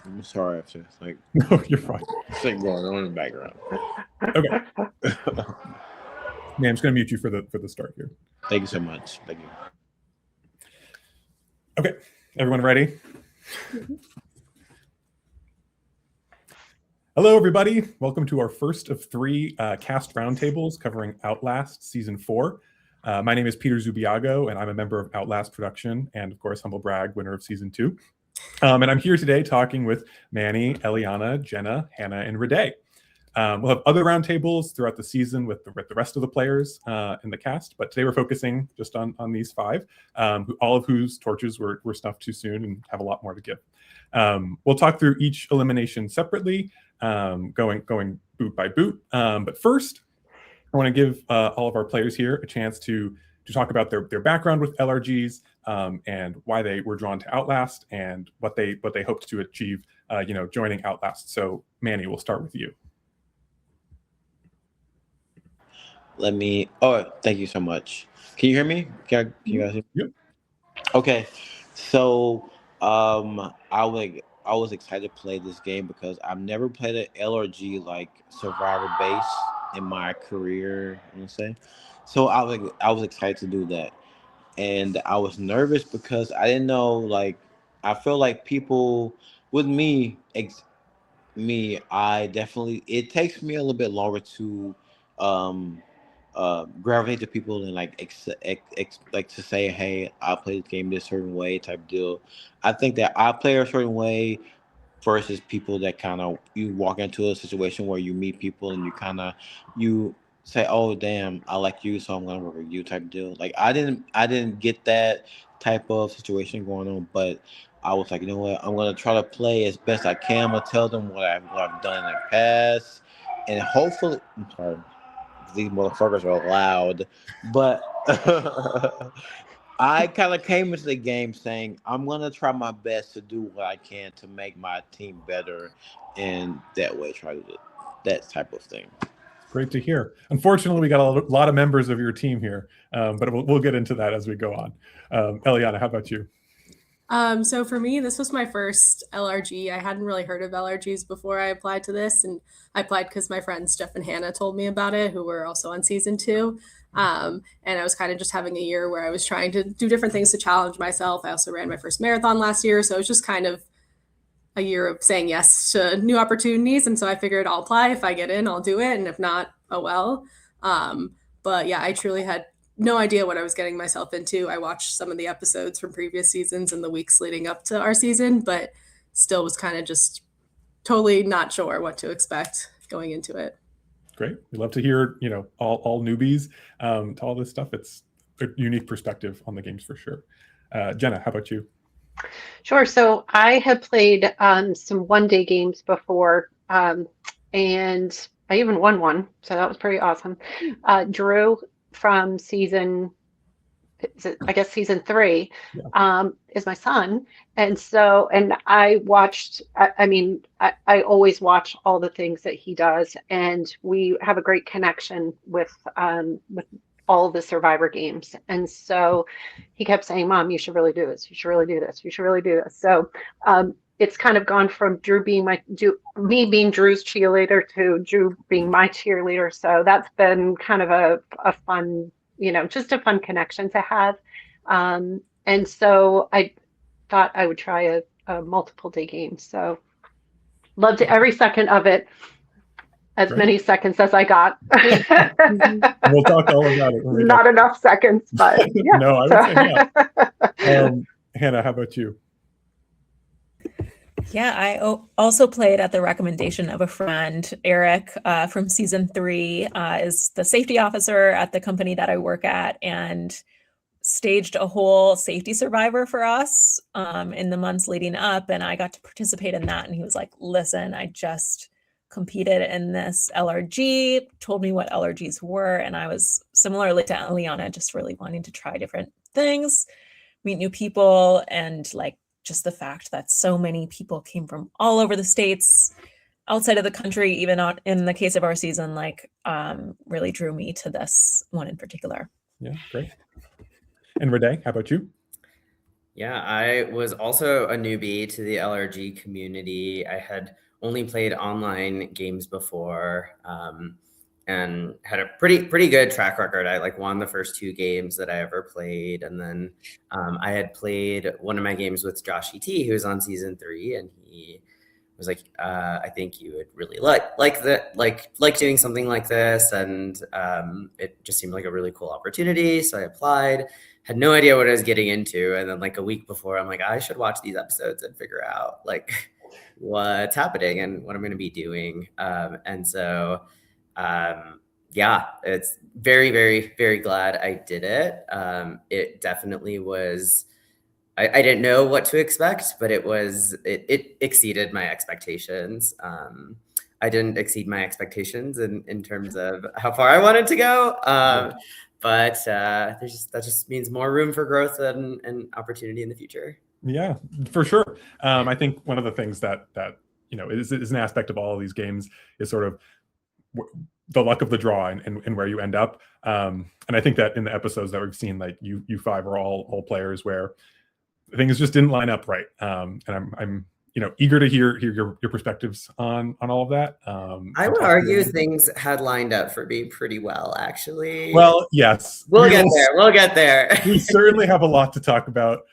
I'm sorry if it's like No, you're fine. thing going on in the background. Okay. Yeah, I'm just going to mute you for the start here. Thank you so much. Thank you. Okay, everyone ready? Mhm. Hello, everybody. Welcome to our first of three cast roundtables covering Outlast Season 4. My name is Peter Zubiago, and I'm a member of Outlast Production and, of course, humble brag, winner of Season 2. And I'm here today talking with Mannie, Eliana, Jenna, Hannah, and Rhiday. We'll have other roundtables throughout the season with the rest of the players in the cast, but today we're focusing just on these five, all of whose torches were snuffed too soon and have a lot more to give. We'll talk through each elimination separately, going boot by boot. But first, I want to give all of our players here a chance to talk about their background with LRGs and why they were drawn to Outlast and what they hoped to achieve, joining Outlast. So, Mannie, we'll start with you. Thank you so much. Can you hear me? Can you guys hear me? Yep. Okay. So, I was excited to play this game because I've never played an LRG like Survivor base in my career, I'm gonna say. So I was excited to do that. And I was nervous because I didn't know, like, I feel like people with me, I definitely, it takes me a little bit longer to um gravitate to people and like like to say, hey, I play this game this certain way type deal. I think that I play a certain way versus people that kind of, you walk into a situation where you meet people and you say, oh damn, I like you, so I'm gonna work with you type deal. Like I didn't get that type of situation going on, but I was like, you know what, I'm gonna try to play as best I can. I'm gonna tell them what I've done in the past, and hopefully, I'm sorry, these motherfuckers are loud, but I kind of came into the game saying I'm gonna try my best to do what I can to make my team better, and that way try to do that type of thing. Great to hear. Unfortunately, we got a lot of members of your team here, but we'll get into that as we go on. Eliana, how about you? So for me, this was my first LRG. I hadn't really heard of LRGs before I applied to this, and I applied because my friends Jeff and Hannah told me about it, who were also on season 2. And I was kind of just having a year where I was trying to do different things to challenge myself. I also ran my first marathon last year, so it was just kind of a year of saying yes to new opportunities. And so I figured I'll apply. If I get in, I'll do it, and if not, oh well. But yeah, I truly had no idea what I was getting myself into. I watched some of the episodes from previous seasons in the weeks leading up to our season, but still was kind of just totally not sure what to expect going into it. Great. We love to hear, all newbies to all this stuff. It's a unique perspective on the games for sure. Jenna, how about you? Sure. So I had played some one-day games before, and I even won one, so that was pretty awesome. Drew from I guess season 3, Yeah. is my son, and I watched. I mean, I always watch all the things that he does, and we have a great connection with all of the Survivor games. And so he kept saying, "Mom, you should really do this. You should really do this. You should really do this." So it's kind of gone from me being Drew's cheerleader to Drew being my cheerleader. So that's been kind of a fun, just a fun connection to have. And so I thought I would try a multiple day game. So loved every second of it, as Great. many seconds as I got. We'll talk all about it when we Not enough seconds, but yeah. No, I would say yeah. Hannah, how about you? Yeah, I also played at the recommendation of a friend. Eric from season 3 is the safety officer at the company that I work at, and staged a whole safety survivor for us in the months leading up. And I got to participate in that. And he was like, listen, I just competed in this LRG, told me what LRGs were. And I was similarly to Eliana, just really wanting to try different things, meet new people, and like just the fact that so many people came from all over the states, outside of the country, even not in the case of our season, really drew me to this one in particular. Yeah, great. And Rhiday, how about you? Yeah, I was also a newbie to the LRG community. I had only played online games before, and had a pretty good track record. I like won the first 2 games that I ever played, and then I had played one of my games with Josh ET, who was on season 3, and he was like, I think you would really like doing something like this, and it just seemed like a really cool opportunity. So I applied. Had no idea what I was getting into, and then like a week before, I'm like, I should watch these episodes and figure out like what's happening and what I'm going to be doing. And so, yeah, it's very glad I did it. It definitely was. I didn't know what to expect, but it exceeded my expectations. I didn't exceed my expectations in terms of how far I wanted to go. But that just means more room for growth and opportunity in the future. Yeah, for sure. I think one of the things that is an aspect of all of these games is sort of the luck of the draw and where you end up. And I think that in the episodes that we've seen, like you five are all players where things just didn't line up right. And I'm eager to hear your perspectives on all of that. I would argue things had lined up for me pretty well, actually. Well, yes, we'll get there. We certainly have a lot to talk about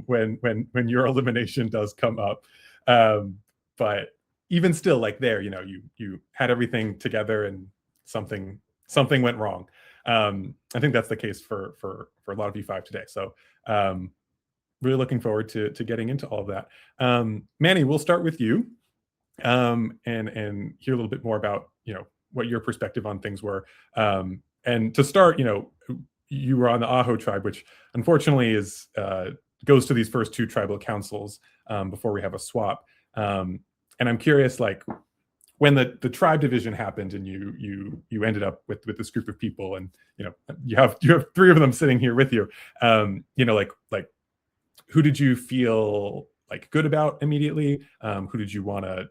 when your elimination does come up. But even still, like there, you had everything together and something went wrong. I think that's the case for a lot of you5 today. So really looking forward to getting into all of that. Mannie, we'll start with you and hear a little bit more about what your perspective on things were. And to start, you were on the Aho tribe, which unfortunately is goes to these first 2 tribal councils before we have a swap. And I'm curious, like when the tribe division happened and you ended up with this group of people, and you have 3 of them sitting here with you. Like who did you feel like good about immediately? Who did you want to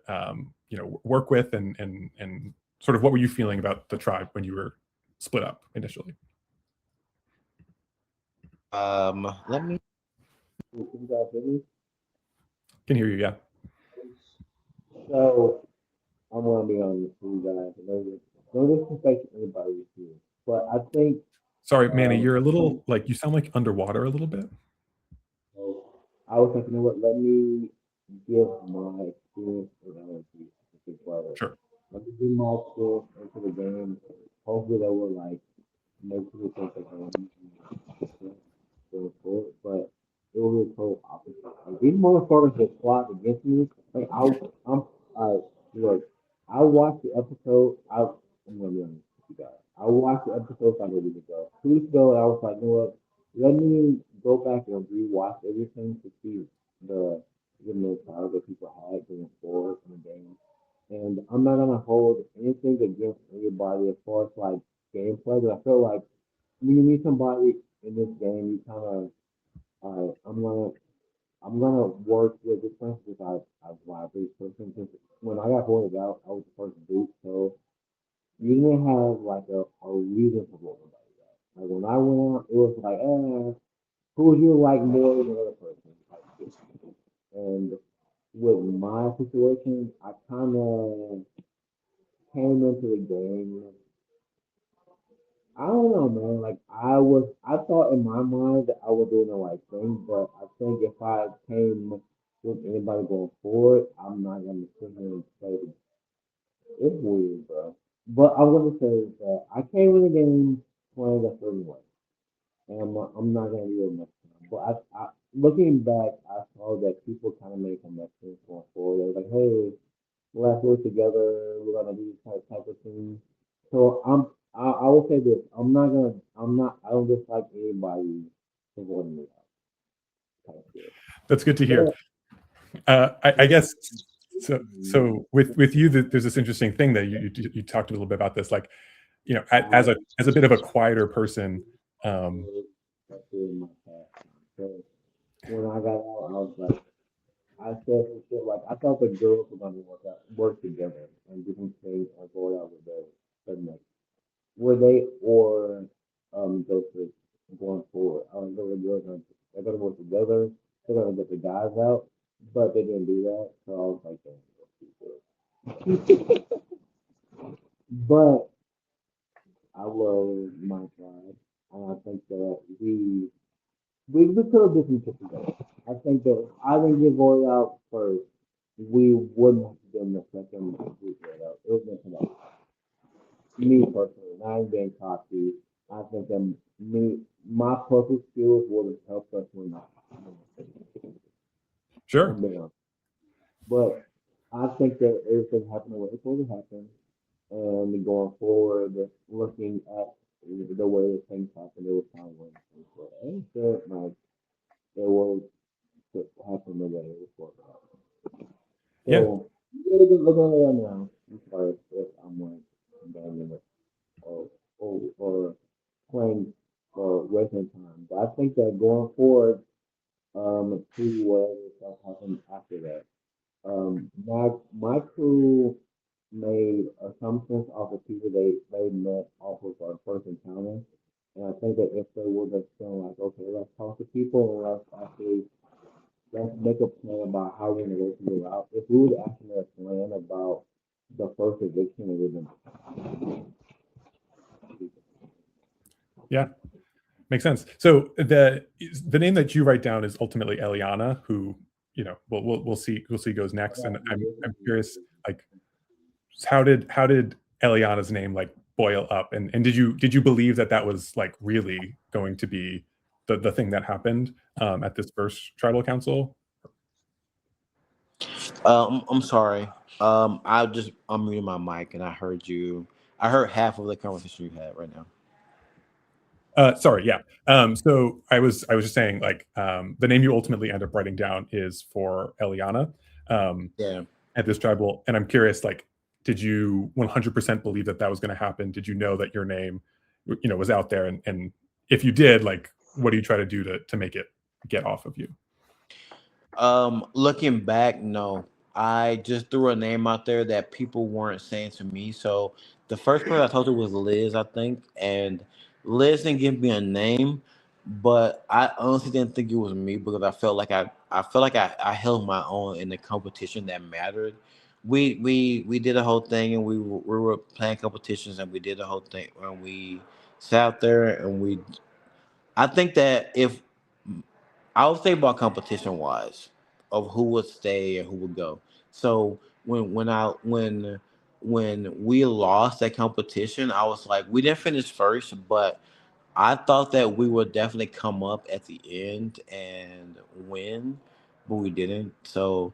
work with, and sort of what were you feeling about the tribe when you were split up initially? Let me. Can hear you, yeah. So I'm gonna be honest with you guys. No disrespect to anybody here, but I think. Sorry, Mannie, you're a little you sound like underwater a little bit. I was thinking, what? Let me give my experience with energy to Big Brother. Sure. Let me give my experience into the game. Hopefully, that will make people think that I'm going forward. But it will be a total opposite. Like these motherfuckers that plot against me. Like I'm look. I watched the episode. I'm gonna be honest with you guys. I watched the episode like a week ago. 2 weeks ago, I was like, you know what? Let me go back and rewatch everything to see the power that people had going forward in the game. And I'm not gonna hold anything against anybody as far as like gameplay, but I feel like when you meet somebody in this game, you kind of, I'm gonna work with this person because I've lied with this person. Because when I got voted out, I was the first boot, so you didn't have like a reason to vote somebody out. Like when I went out, it was like, who would you like more than the other person? Like, and with my situation, I kind of came into the game. I don't know, man. Like I thought in my mind that I was doing the right thing, but I think if I came with anybody going forward, I'm not gonna sit here and say it's weird, bro. But I'm gonna say that I came in the game playing a certain way, and I'm not gonna do it next time. But looking back, I saw that people kind of made connections going forward. They were like, hey, let's work together. We're gonna do this type of thing. So I will say this. I don't dislike anybody supporting me out. That's good to hear. I guess so with you, there's this interesting thing that you talked a little bit about this, like as a bit of a quieter person. When I got out, I was like, I said some shit like I thought the girls were gonna work together and do some things and go out with their next. Were they or those two going forward? I don't know the girls they're gonna work together guys out, but they didn't do that. So I was like, damn. But I love my tribe, and I think that we could have different together. I think that if I didn't get voted out first, we wouldn't have been the second group voted out. It was been somebody. Me personally, and I ain't being cocky. I think that my puzzle skills would have helped us win that. Sure. But I think that everything happened the way it's supposed to happen. And going forward, looking at the way that things happened, it was time when things were answered, like it was to happen the way it was supposed to happen. Yeah. So, you gotta get looking at it right now. I'm sorry if I'm like abandoning it or playing or wasting time. But I think that going forward, to whatever stuff happened after that. My crew made assumptions off of people they met off of our first encounter, and I think that if they would have been like, okay, let's talk to people and let's make a plan about how we're gonna go through the route. If we would actually have a plan about the first eviction, it would have been. Yeah, makes sense. So the name that you write down is ultimately Eliana, who we'll see goes next. And I'm curious, like, how did Eliana's name like boil up? And did you believe that was like really going to be the thing that happened at this first tribal council? I'm sorry. I'm reading my mic and I heard you. I heard half of the conversation you had right now. Sorry, yeah. So I was just saying, like, the name you ultimately end up writing down is for Eliana Yeah. at this tribal, and I'm curious, like, did you 100% believe that was going to happen? Did you know that your name, was out there? And if you did, like, what do you try to do to make it get off of you? Looking back, no. I just threw a name out there that people weren't saying to me. So the first person I told you was Liz, I think, and Liz didn't give me a name, but I honestly didn't think it was me because I felt like I held my own in the competition that mattered. We did a whole thing and we were playing competitions and we did the whole thing and we sat there and I think that if I would say about competition wise of who would stay and who would go. So when we lost that competition, I was like, we didn't finish first, but I thought that we would definitely come up at the end and win, but we didn't. So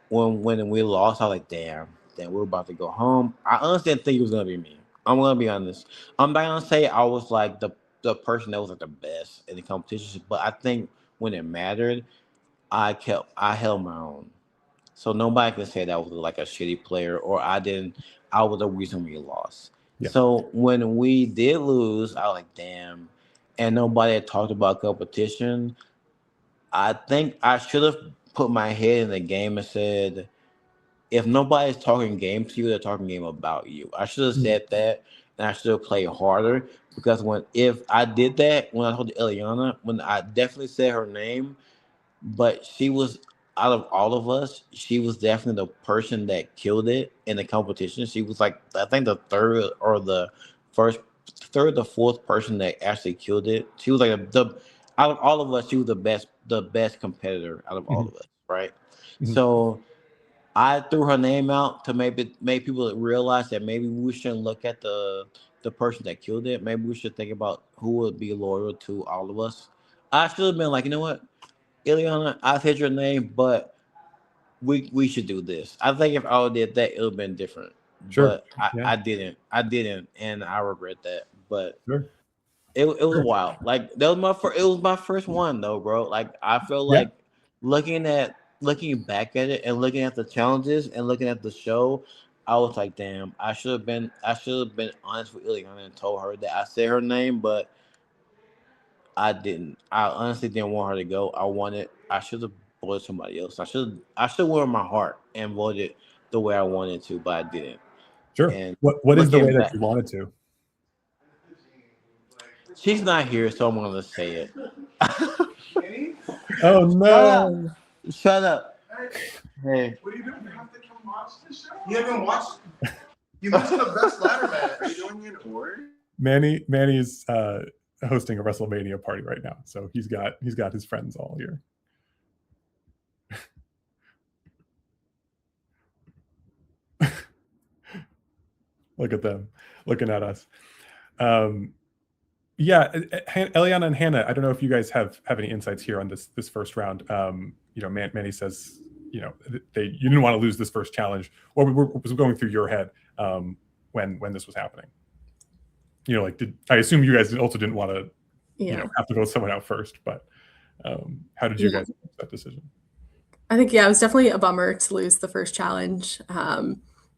when we lost, I was like, damn, we're about to go home. I honestly didn't think it was gonna be me. I'm gonna be honest. I'm not gonna say I was like the person that was like the best in the competition, but I think when it mattered, I held my own. So nobody can say that was like a shitty player or I didn't. I was the reason we lost. Yeah. So when we did lose, I was like, damn, and nobody had talked about competition. I think I should have put my head in the game and said, if nobody's talking game to you, they're talking game about you. I should have said that, and I should have played harder because if I did that when I told Eliana, when I definitely said her name, but she was out of all of us, she was definitely the person that killed it in the competition. She was like I think the first, third, the fourth person that actually killed it. She was like the out of all of us, she was the best competitor out of all of us, right? So I threw her name out to maybe make people realize that maybe we shouldn't look at the person that killed it. Maybe we should think about who would be loyal to all of us. I should have been like, you know what, Ileana, I said your name, but we should do this. I think if I would did that, it would have been different. Sure. But Yeah. I didn't. I didn't, and I regret that. But Sure. it was wild. Like that was my first. It was my first one though, bro. Like I feel Yeah. like looking back at it and looking at the challenges and looking at the show, I was like, damn, I should have been honest with Ileana and told her that I said her name, but I didn't. I honestly didn't want her to go. I should have voted somebody else. I should went with my heart and voted the way I wanted to, but I didn't. Sure. And What is the way looking that back, you wanted to? she's not here, so I'm gonna say it. Oh Shut up. no. Shut up. Hey. What are you doing? You have to come watch the show. You haven't watched. You missed the best ladder match. Are you doing it or? Manny is hosting a WrestleMania party right now, so he's got his friends all here. Look at them, looking at us. Yeah, Eliana and Hannah, I don't know if you guys have any insights here on this first round. Manny says, you didn't want to lose this first challenge. What was going through your head when this was happening? I assume you guys also didn't want to, have to vote someone out first, but how did you guys make that decision? I think, it was definitely a bummer to lose the first challenge.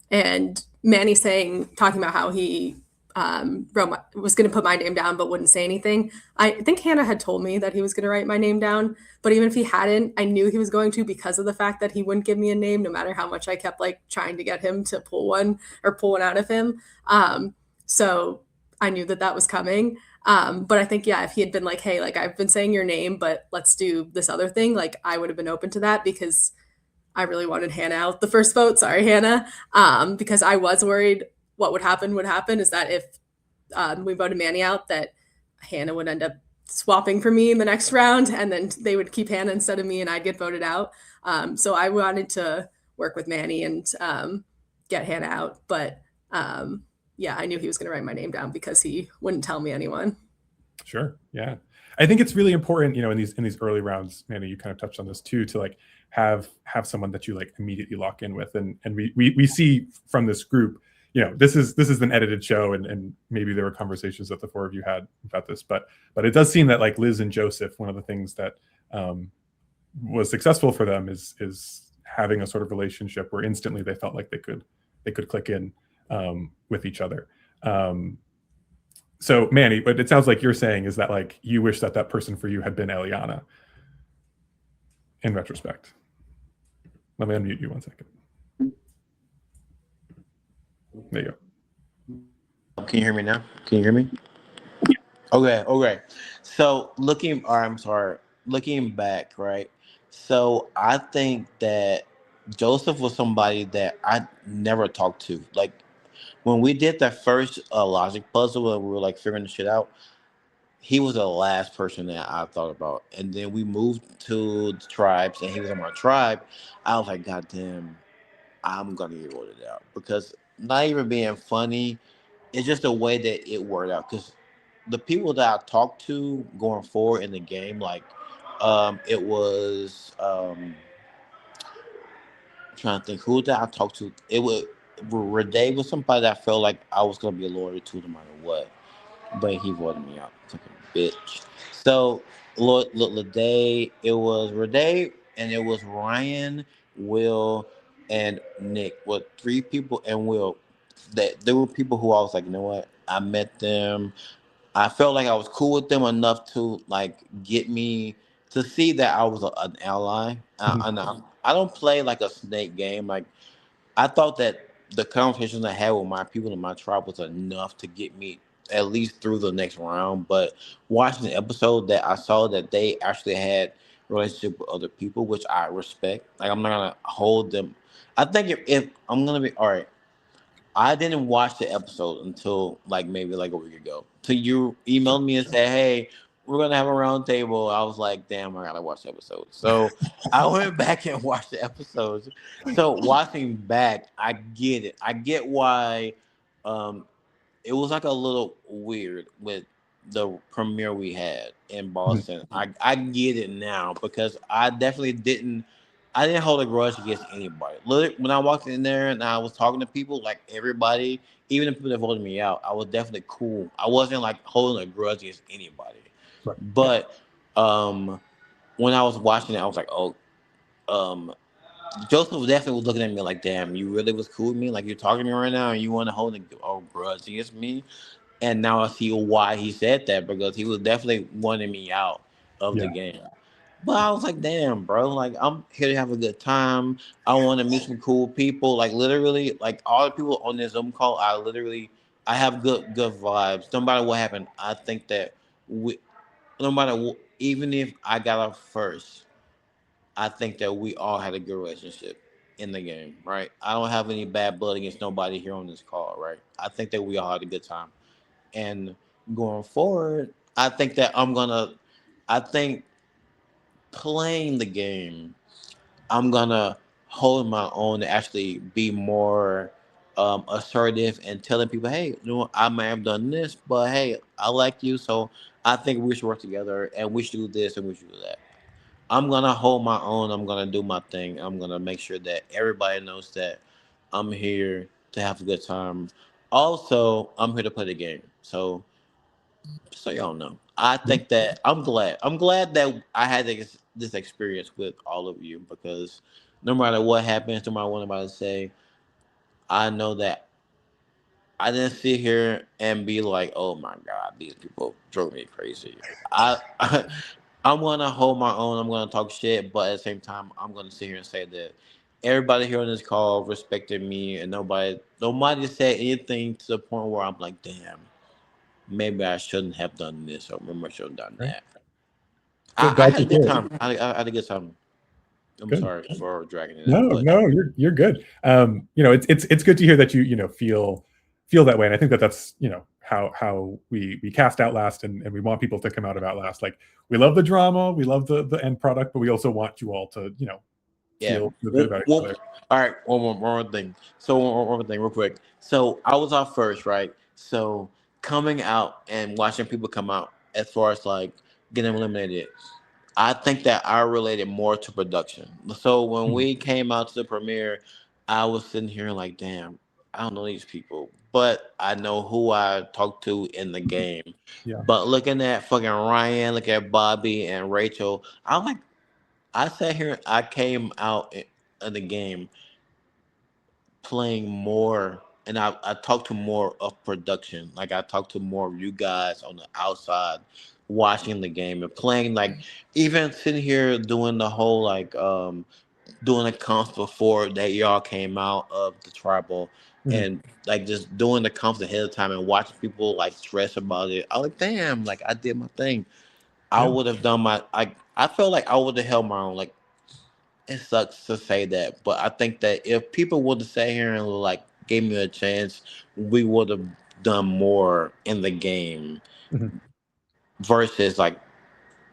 And Manny talking about how he was going to put my name down but wouldn't say anything. I think Hannah had told me that he was going to write my name down, but even if he hadn't, I knew he was going to because of the fact that he wouldn't give me a name no matter how much I kept trying to get him to pull one out of him. So I knew that was coming. But I think, if he had been like, hey, I've been saying your name, but let's do this other thing, I would have been open to that because I really wanted Hannah out the first vote. Sorry, Hannah. Because I was worried what would happen is that if we voted Mannie out, that Hannah would end up swapping for me in the next round, and then they would keep Hannah instead of me, and I'd get voted out. So I wanted to work with Mannie and get Hannah out. But I knew he was going to write my name down because he wouldn't tell me anyone. Sure. Yeah. I think it's really important, in these early rounds, Manny, you kind of touched on this too, to have someone that you immediately lock in with. And we see from this group, this is an edited show, and maybe there were conversations that the four of you had about this, but it does seem that Liz and Joseph, one of the things that was successful for them is having a sort of relationship where instantly they felt like they could click in with each other. So Manny, but it sounds like you're saying is that you wish that person for you had been Eliana in retrospect. Let me unmute you 1 second. There you go. Can you hear me now? Can you hear me? Okay. So looking back, right? So I think that Joseph was somebody that I never talked to. When we did that first logic puzzle and we were figuring the shit out, he was the last person that I thought about. And then we moved to the tribes and he was on my tribe. I was like, God damn, I'm going to get voted out. Because not even being funny, it's just the way that it worked out. Because the people that I talked to going forward in the game, it was... I'm trying to think who did I talk to. It was Rhiday was somebody that I felt like I was gonna be a lawyer to no matter what, but he voted me out. Fucking bitch. So Rhiday, it was Rhiday, and it was Ryan, Will, and Nick. What, three people? And Will. That there were people who I was like, you know what? I met them. I felt like I was cool with them enough to get me to see that I was an ally. I don't play a snake game. I thought that the conversations I had with my people in my tribe was enough to get me at least through the next round. But watching the episode, that I saw that they actually had relationship with other people, which I respect. I'm not gonna hold them. I think if I'm gonna be all right. I didn't watch the episode until maybe a week ago. So you emailed me and said, "Hey, we're gonna have a round table." I was like, "Damn, I gotta watch the episode." So I went back and watched the episodes. So watching back, I get it. I get why it was a little weird with the premiere we had in Boston. I get it now because I definitely didn't. I didn't hold a grudge against anybody. Literally, when I walked in there and I was talking to people, everybody, even the people that voted me out, I was definitely cool. I wasn't holding a grudge against anybody. Right. But when I was watching it, I was like, oh, Joseph definitely was looking at me like, damn, you really was cool with me? You're talking to me right now and you want to hold a grudge against me? And now I see why he said that, because he was definitely wanting me out of the game. But I was like, damn, bro, I'm here to have a good time. I want to meet some cool people. Literally, all the people on this Zoom call, I have good vibes. No matter what happened, I think that no matter even if I got off first, I think that we all had a good relationship in the game, right? I don't have any bad blood against nobody here on this call, right? I think that we all had a good time. And going forward, I think that I think playing the game, I'm gonna hold my own and actually be more assertive and telling people, hey, you know, I may have done this, but hey, I like you, so I think we should work together and we should do this and we should do that. I'm gonna hold my own. I'm gonna do my thing. I'm gonna make sure that everybody knows that I'm here to have a good time. Also, I'm here to play the game. So y'all know. I think that I'm glad. I'm glad that I had this experience with all of you because no matter what happens, no matter what anybody say, I know that I didn't sit here and be like, "Oh my God, these people drove me crazy." I I'm gonna hold my own. I'm gonna talk shit, but at the same time, I'm gonna sit here and say that everybody here on this call respected me, and nobody said anything to the point where I'm like, "Damn, maybe I shouldn't have done this, or maybe I should have done Right. that." Good, I glad had to a good hear it. time. I had a good time. I'm Good. sorry for dragging it No, out, but no, you're good. You know, it's good to hear that you know feel that way, and I think that that's how we cast Outlast, and we want people to come out of Outlast. Like we love the drama, we love the end product, but we also want you all to yeah. feel good about each other. All right, one more thing. So one more thing, real quick. So I was out first, right? So coming out and watching people come out, as far as like getting eliminated, I think that I related more to production. So when Mhm. we came out to the premiere, I was sitting here like, damn, I don't know these people, but I know who I talked to in the game. Yeah. But looking at fucking Ryan, look at Bobby and Rachel, I sat here, I came out in the game playing more, and I talked to more of production. Like I talked to more of you guys on the outside watching the game and playing, like even sitting here doing the whole doing the comps before that y'all came out of the tribal, Mhm. and like just doing the comps ahead of time and watching people like stress about it. I was like, damn, like I did my thing. I Yeah. would have done my I felt like I would have held my own. Like it sucks to say that, but I think that if people would have sat here and like gave me a chance, we would have done more in the game Mhm. versus like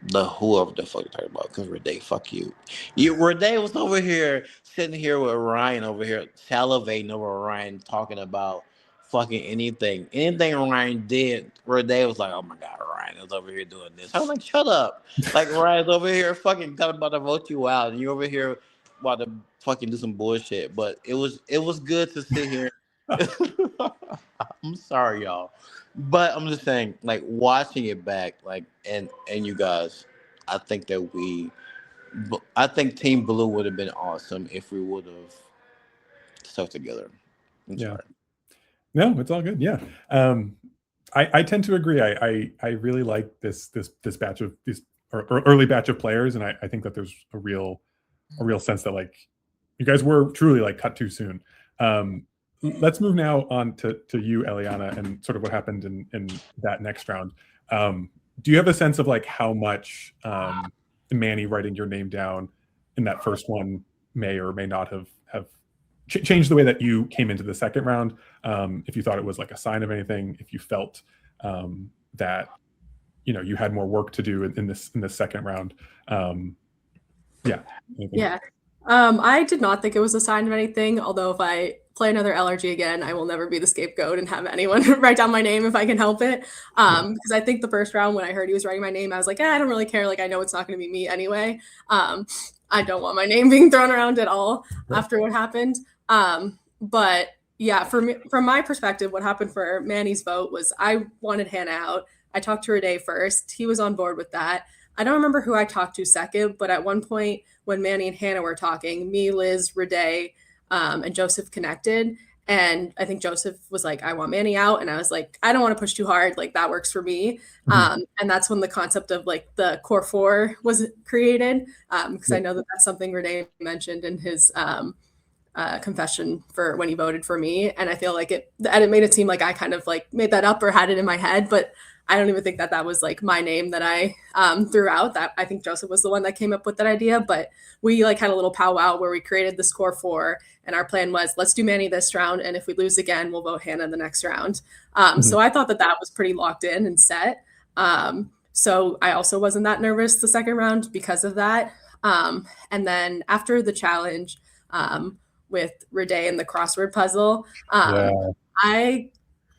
the whoever the fuck you're talking about. Because Rhiday, fuck you. Rhiday was over here sitting here with Ryan over here salivating over Ryan talking about fucking anything Ryan did. Rhiday was like, oh my god, Ryan is over here doing this. I was like, shut up. Like Ryan's over here fucking about to vote you out, and you over here about to fucking do some bullshit. But it was good to sit here. I'm sorry, y'all. But I'm just saying, like watching it back, like and you guys, I think that I think Team Blue would have been awesome if we would have stuck together. I'm Yeah. sorry. No, it's all good. Yeah. I tend to agree. I really like this batch of these or early batch of players, and I think that there's a real sense that like you guys were truly like cut too soon. Let's move now on to you, Eliana, and sort of what happened in that next round. Do you have a sense of like how much Mannie writing your name down in that first one may or may not have changed the way that you came into the second round? If you thought it was like a sign of anything, if you felt that you had more work to do in this second round. Yeah. Anything? Yeah. I did not think it was a sign of anything, although if I play another LRG again, I will never be the scapegoat and have anyone write down my name if I can help it. Because I think the first round when I heard he was writing my name, I was like, I don't really care. Like, I know it's not going to be me anyway. I don't want my name being thrown around at all after what happened. But yeah, from my perspective, what happened for Manny's vote was I wanted Hannah out. I talked to Rhiday first. He was on board with that. I don't remember who I talked to second, but at one point when Mannie and Hannah were talking, me, Liz, Rhiday, and Joseph connected. And I think Joseph was like, I want Mannie out. And I was like, I don't want to push too hard. Like that works for me. And that's when the concept of like the core four was created. Because I know that that's something Rhiday mentioned in his confession for when he voted for me. And I feel like the edit made it seem like I kind of like made that up or had it in my head, but I don't even think that was like my name that I threw out. That I think Joseph was the one that came up with that idea. But we like had a little powwow where we created the score 4, and our plan was let's do Mannie this round, and if we lose again, we'll vote Hannah the next round. So I thought that was pretty locked in and set. So I also wasn't that nervous the second round because of that. And then after the challenge with Rhiday and the crossword puzzle, I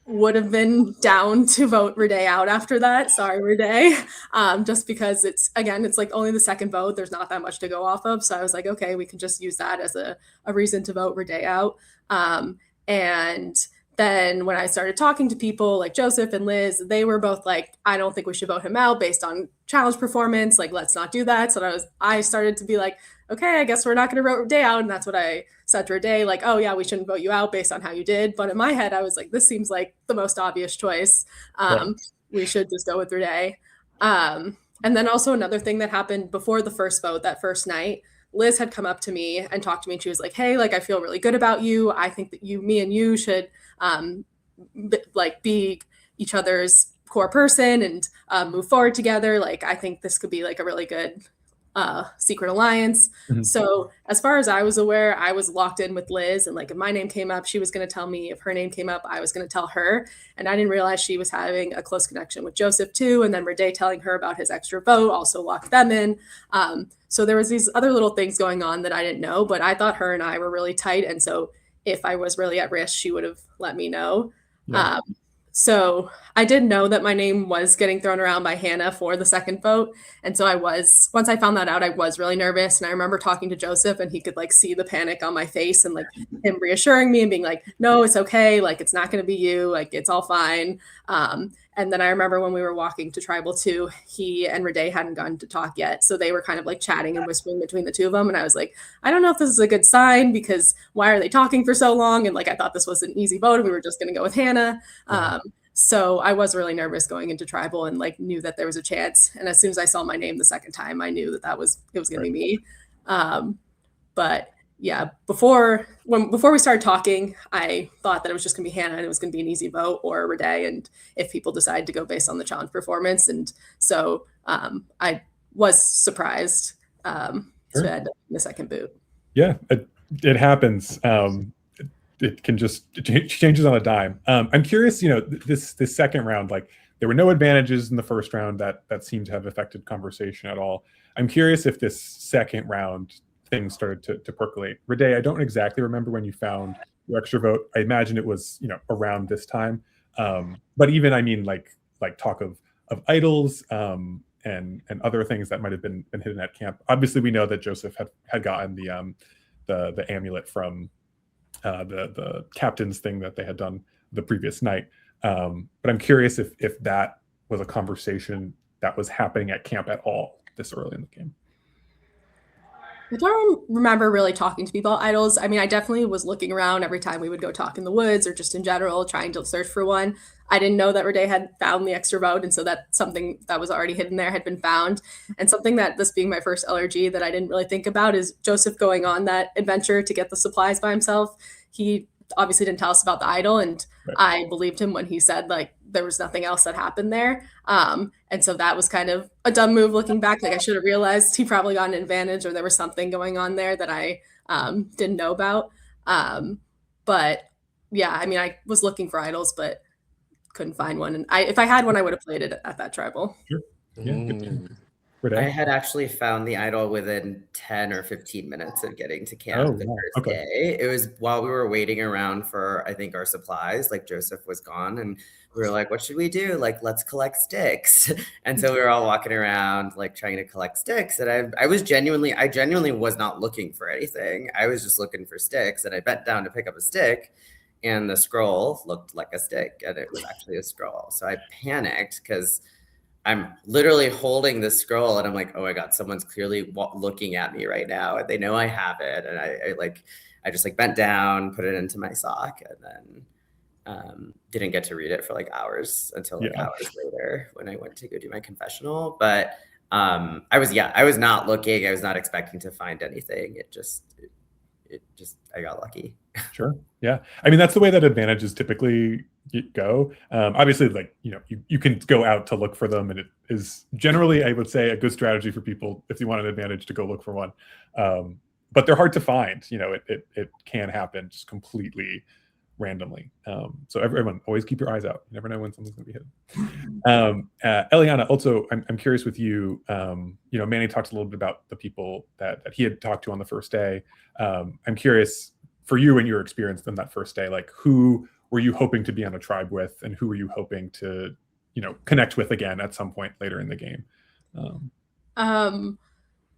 would have been down to vote Rhiday out after that. Sorry, Rhiday. Just because it's like only the second vote. There's not that much to go off of. So I was like, okay, we can just use that as a reason to vote Rhiday out. And then when I started talking to people like Joseph and Liz, they were both like, I don't think we should vote him out based on challenge performance. Like, let's not do that. So I started to be like, okay, I guess we're not going to vote Rhiday out. And that's what I said to Rhiday, like, oh yeah, we shouldn't vote you out based on how you did. But in my head, I was like, this seems like the most obvious choice. We should just go with Rhiday. And then also another thing that happened before the first vote, that first night, Liz had come up to me and talked to me, and she was like, hey, like, I feel really good about you. I think that me and you should like be each other's core person and move forward together. Like, I think this could be like a really good secret alliance. So as far as I was aware, I was locked in with Liz, and like if my name came up, she was going to tell me. If her name came up, I was going to tell her. And I didn't realize she was having a close connection with Joseph too. And then Rhiday telling her about his extra vote also locked them in. So there was these other little things going on that I didn't know, but I thought her and I were really tight. And so if I was really at risk, she would have let me know. So I did know that my name was getting thrown around by Hannah for the second vote. And so once I found that out, I was really nervous. And I remember talking to Joseph, and he could like see the panic on my face, and like him reassuring me and being like, no, it's okay. Like, it's not going to be you. Like, it's all fine. And then I remember when we were walking to Tribal 2, he and Rhiday hadn't gotten to talk yet. So they were kind of like chatting and whispering between the two of them. And I was like, I don't know if this is a good sign, because why are they talking for so long? And like, I thought this was an easy vote, and we were just going to go with Hannah. So I was really nervous going into Tribal, and like knew that there was a chance. And as soon as I saw my name the second time, I knew that it was going to be me. But yeah, before we started talking, I thought that it was just going to be Hannah, and it was going to be an easy vote, or Rhiday, and if people decide to go based on the challenge performance. And so I was surprised to end up in the second boot. Yeah, it happens. It can just changes on a dime. I'm curious, this second round, like there were no advantages in the first round that seemed to have affected conversation at all. I'm curious if this second round things started to percolate. Rhiday, I don't exactly remember when you found your extra vote. I imagine it was around this time. But even like talk of idols and other things that might have been hidden at camp. Obviously, we know that Joseph had gotten the amulet from the captain's thing that they had done the previous night. But I'm curious if that was a conversation that was happening at camp at all this early in the game. I don't remember really talking to people about idols. I mean, I definitely was looking around every time we would go talk in the woods, or just in general, trying to search for one. I didn't know that Rhiday had found the extra vote, and so that something that was already hidden there had been found. And something that, this being my first LRG, that I didn't really think about is Joseph going on that adventure to get the supplies by himself. He obviously didn't tell us about the idol, and I believed him when he said like there was nothing else that happened there. And so that was kind of a dumb move looking back. Like, I should have realized he probably got an advantage, or there was something going on there that I didn't know about. But yeah, I mean, I was looking for idols, but couldn't find one. And if I had one, I would have played it at that Tribal. Sure. Yeah. I had actually found the idol within 10 or 15 minutes of getting to camp the first day. It was while we were waiting around for, I think, our supplies. Like, Joseph was gone, and we were like, what should we do? Like, let's collect sticks. And so we were all walking around, like, trying to collect sticks. And I genuinely was not looking for anything. I was just looking for sticks. And I bent down to pick up a stick, and the scroll looked like a stick, and it was actually a scroll. So I panicked, because I'm literally holding this scroll, and I'm like, oh my God, someone's clearly looking at me right now, and they know I have it. And I just like bent down, put it into my sock, and then didn't get to read it for like hours until hours later when I went to go do my confessional. But I was not looking. I was not expecting to find anything. I got lucky. Sure. Yeah. I mean, that's the way that advantages typically go. Obviously, like, you can go out to look for them, and it is generally, I would say, a good strategy for people if you want an advantage to go look for one. But they're hard to find. It can happen just completely randomly. So everyone, always keep your eyes out. You never know when something's going to be hidden. Eliana, also, I'm curious with you. Mannie talked a little bit about the people that he had talked to on the first day. I'm curious, for you and your experience on that first day, like, who were you hoping to be on a tribe with, and who were you hoping to, connect with again at some point later in the game?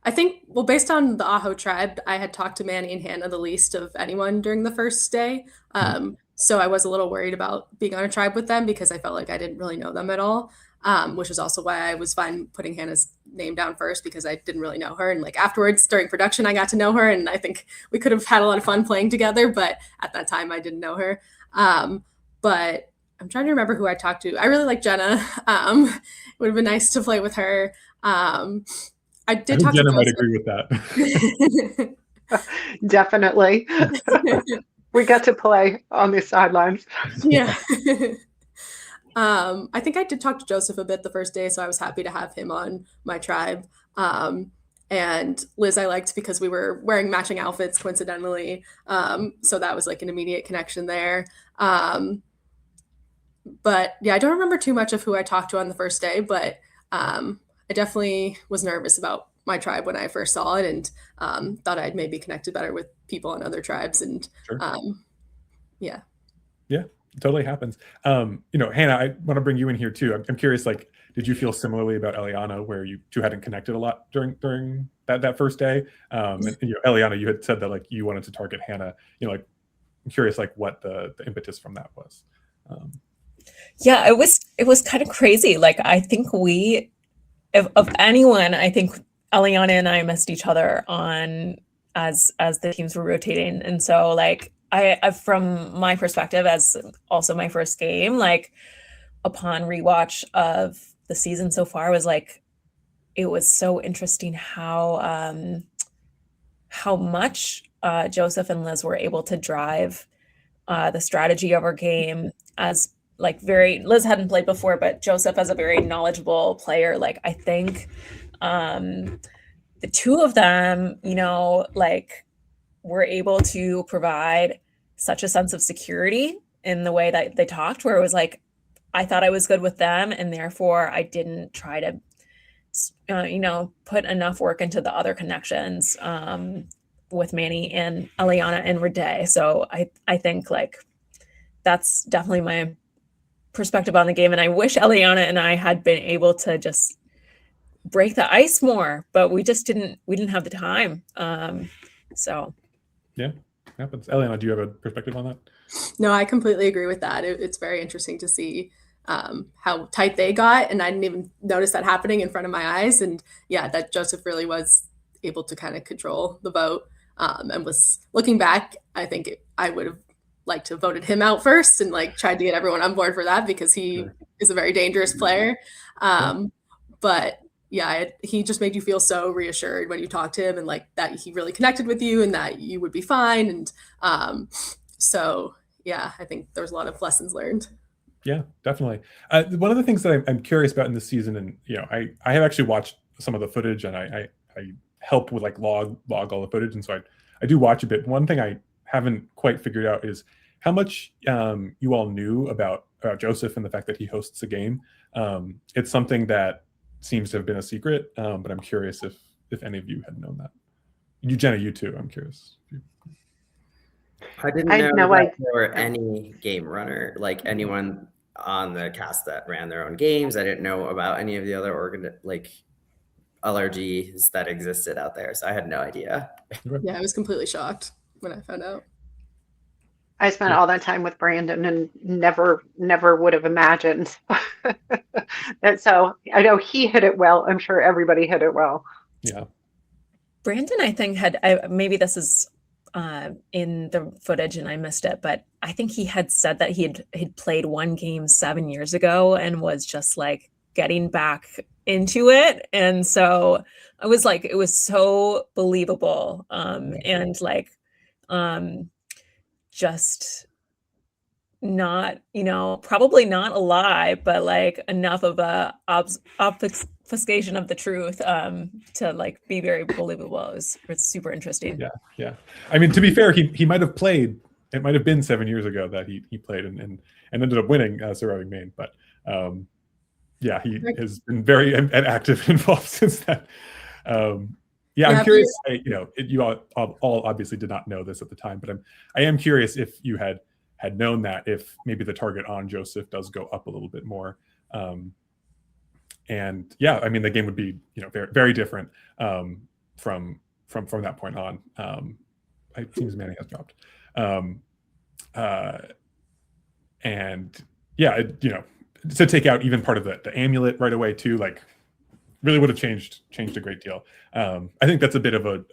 I think, well, based on the Aho tribe, I had talked to Mannie and Hannah the least of anyone during the first day. So I was a little worried about being on a tribe with them because I felt like I didn't really know them at all, which is also why I was fine putting Hannah's name down first, because I didn't really know her. And like afterwards during production, I got to know her, and I think we could have had a lot of fun playing together, but at that time I didn't know her. But I'm trying to remember who I talked to. I really like Jenna. It would have been nice to play with her. I did talk Jenna to might Joseph. agree with that. Definitely. We got to play on the sidelines. Yeah. I think I did talk to Joseph a bit the first day, so I was happy to have him on my tribe. And Liz I liked because we were wearing matching outfits coincidentally. So that was like an immediate connection there. But yeah, I don't remember too much of who I talked to on the first day, but I definitely was nervous about my tribe when I first saw it, and thought I'd maybe connected better with people on other tribes. And Sure. Yeah, it totally happens. Hannah, I want to bring you in here too. I'm curious, like, did you feel similarly about Eliana, where you two hadn't connected a lot during that first day? And Eliana, you had said that like you wanted to target Hannah. Like, I'm curious, like, what the impetus from that was. Yeah, it was kind of crazy. Like, I think of anyone, I think Eliana and I missed each other on as the teams were rotating. And so like I from my perspective, as also my first game, like upon rewatch of the season so far, was like, it was so interesting how much Joseph and Liz were able to drive the strategy of our game, as like Liz hadn't played before, but Joseph as a very knowledgeable player. Like, I think the two of them, like, were able to provide such a sense of security in the way that they talked, where it was like, I thought I was good with them, and therefore I didn't try to, put enough work into the other connections with Mannie and Eliana and Rhiday. So I think like that's definitely my perspective on the game, and I wish Eliana and I had been able to just break the ice more, but we didn't have the time. So yeah, happens. Eliana, do you have a perspective on that? No, I completely agree with that. It's very interesting to see how tight they got, and I didn't even notice that happening in front of my eyes. And yeah, that Joseph really was able to kind of control the vote, and was, looking back, I think I would have liked to have voted him out first and like tried to get everyone on board for that, because he is a very dangerous player. But yeah, he just made you feel so reassured when you talked to him, and like that he really connected with you and that you would be fine. And so yeah, I think there's a lot of lessons learned. Yeah, definitely. One of the things that I'm curious about in this season, and I have actually watched some of the footage, and I help with like log all the footage, and so I do watch a bit. One thing I haven't quite figured out is how much you all knew about Joseph and the fact that he hosts a game. It's something that seems to have been a secret, but I'm curious if any of you had known that. Jenna, you too. I'm curious. I didn't know that there were any game runner, like anyone on the cast that ran their own games. I didn't know about any of the other LRGs that existed out there, so I had no idea. Yeah, I was completely shocked when I found out. I spent all that time with Brandon and never would have imagined. And so I know he hit it well. I'm sure everybody hit it well. Yeah. Brandon, I think, maybe this is in the footage and I missed it, but I think he had said that he'd played one game 7 years ago and was just like getting back into it. And so I was like, it was so believable. And like, just not, probably not a lie, but like enough of a obfuscation of the truth to like be very believable. It's super interesting. Yeah. I mean, to be fair, he might have played. It might have been 7 years ago that he played and ended up winning Surviving Maine. But yeah, he has been very active and involved since then. Yeah, I'm curious. You all obviously did not know this at the time, but I am curious if you had known that, if maybe the target on Joseph does go up a little bit more. And yeah, I mean, the game would be very, very different from that point on. It seems Mannie has dropped. And yeah, to take out even part of the amulet right away too, like really would have changed a great deal. I think that's a bit of a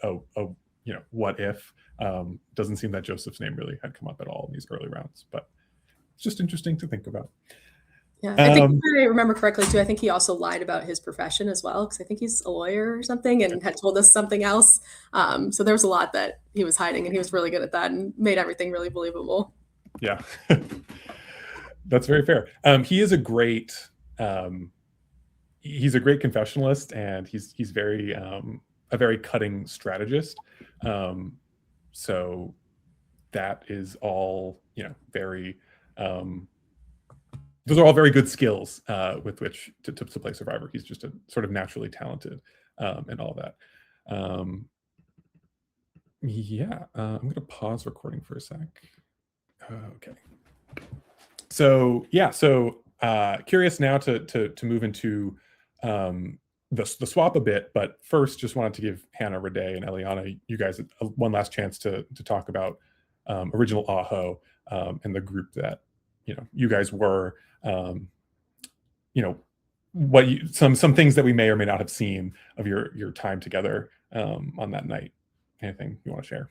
what if. Doesn't seem that Joseph's name really had come up at all in these early rounds, but it's just interesting to think about. Yeah, I think if I remember correctly too, I think he also lied about his profession as well, because I think he's a lawyer or something and had told us something else. So there was a lot that he was hiding, and he was really good at that and made everything really believable. Yeah, that's very fair. He is a great confessionalist, and he's very a very cutting strategist. So that is all very. Those are all very good skills with which to play Survivor. He's just a sort of naturally talented and all that. Yeah, I'm going to pause recording for a sec. Okay. So yeah, curious now to move into the swap a bit, but first just wanted to give Hannah, Rhiday, and Eliana, you guys, one last chance to talk about original Aho and the group that you guys were. Some things that we may or may not have seen of your time together on that night. Anything you want to share?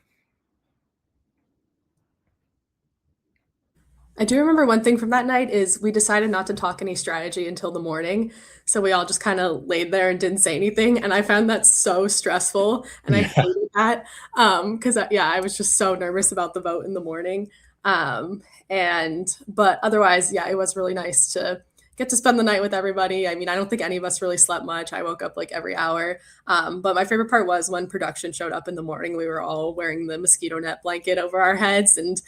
I do remember one thing from that night is we decided not to talk any strategy until the morning. So we all just kind of laid there and didn't say anything. And I found that so stressful. And I hated that because, I was just so nervous about the vote in the morning. But otherwise, yeah, it was really nice to get to spend the night with everybody. I mean, I don't think any of us really slept much. I woke up like every hour. But my favorite part was when production showed up in the morning, we were all wearing the mosquito net blanket over our heads. And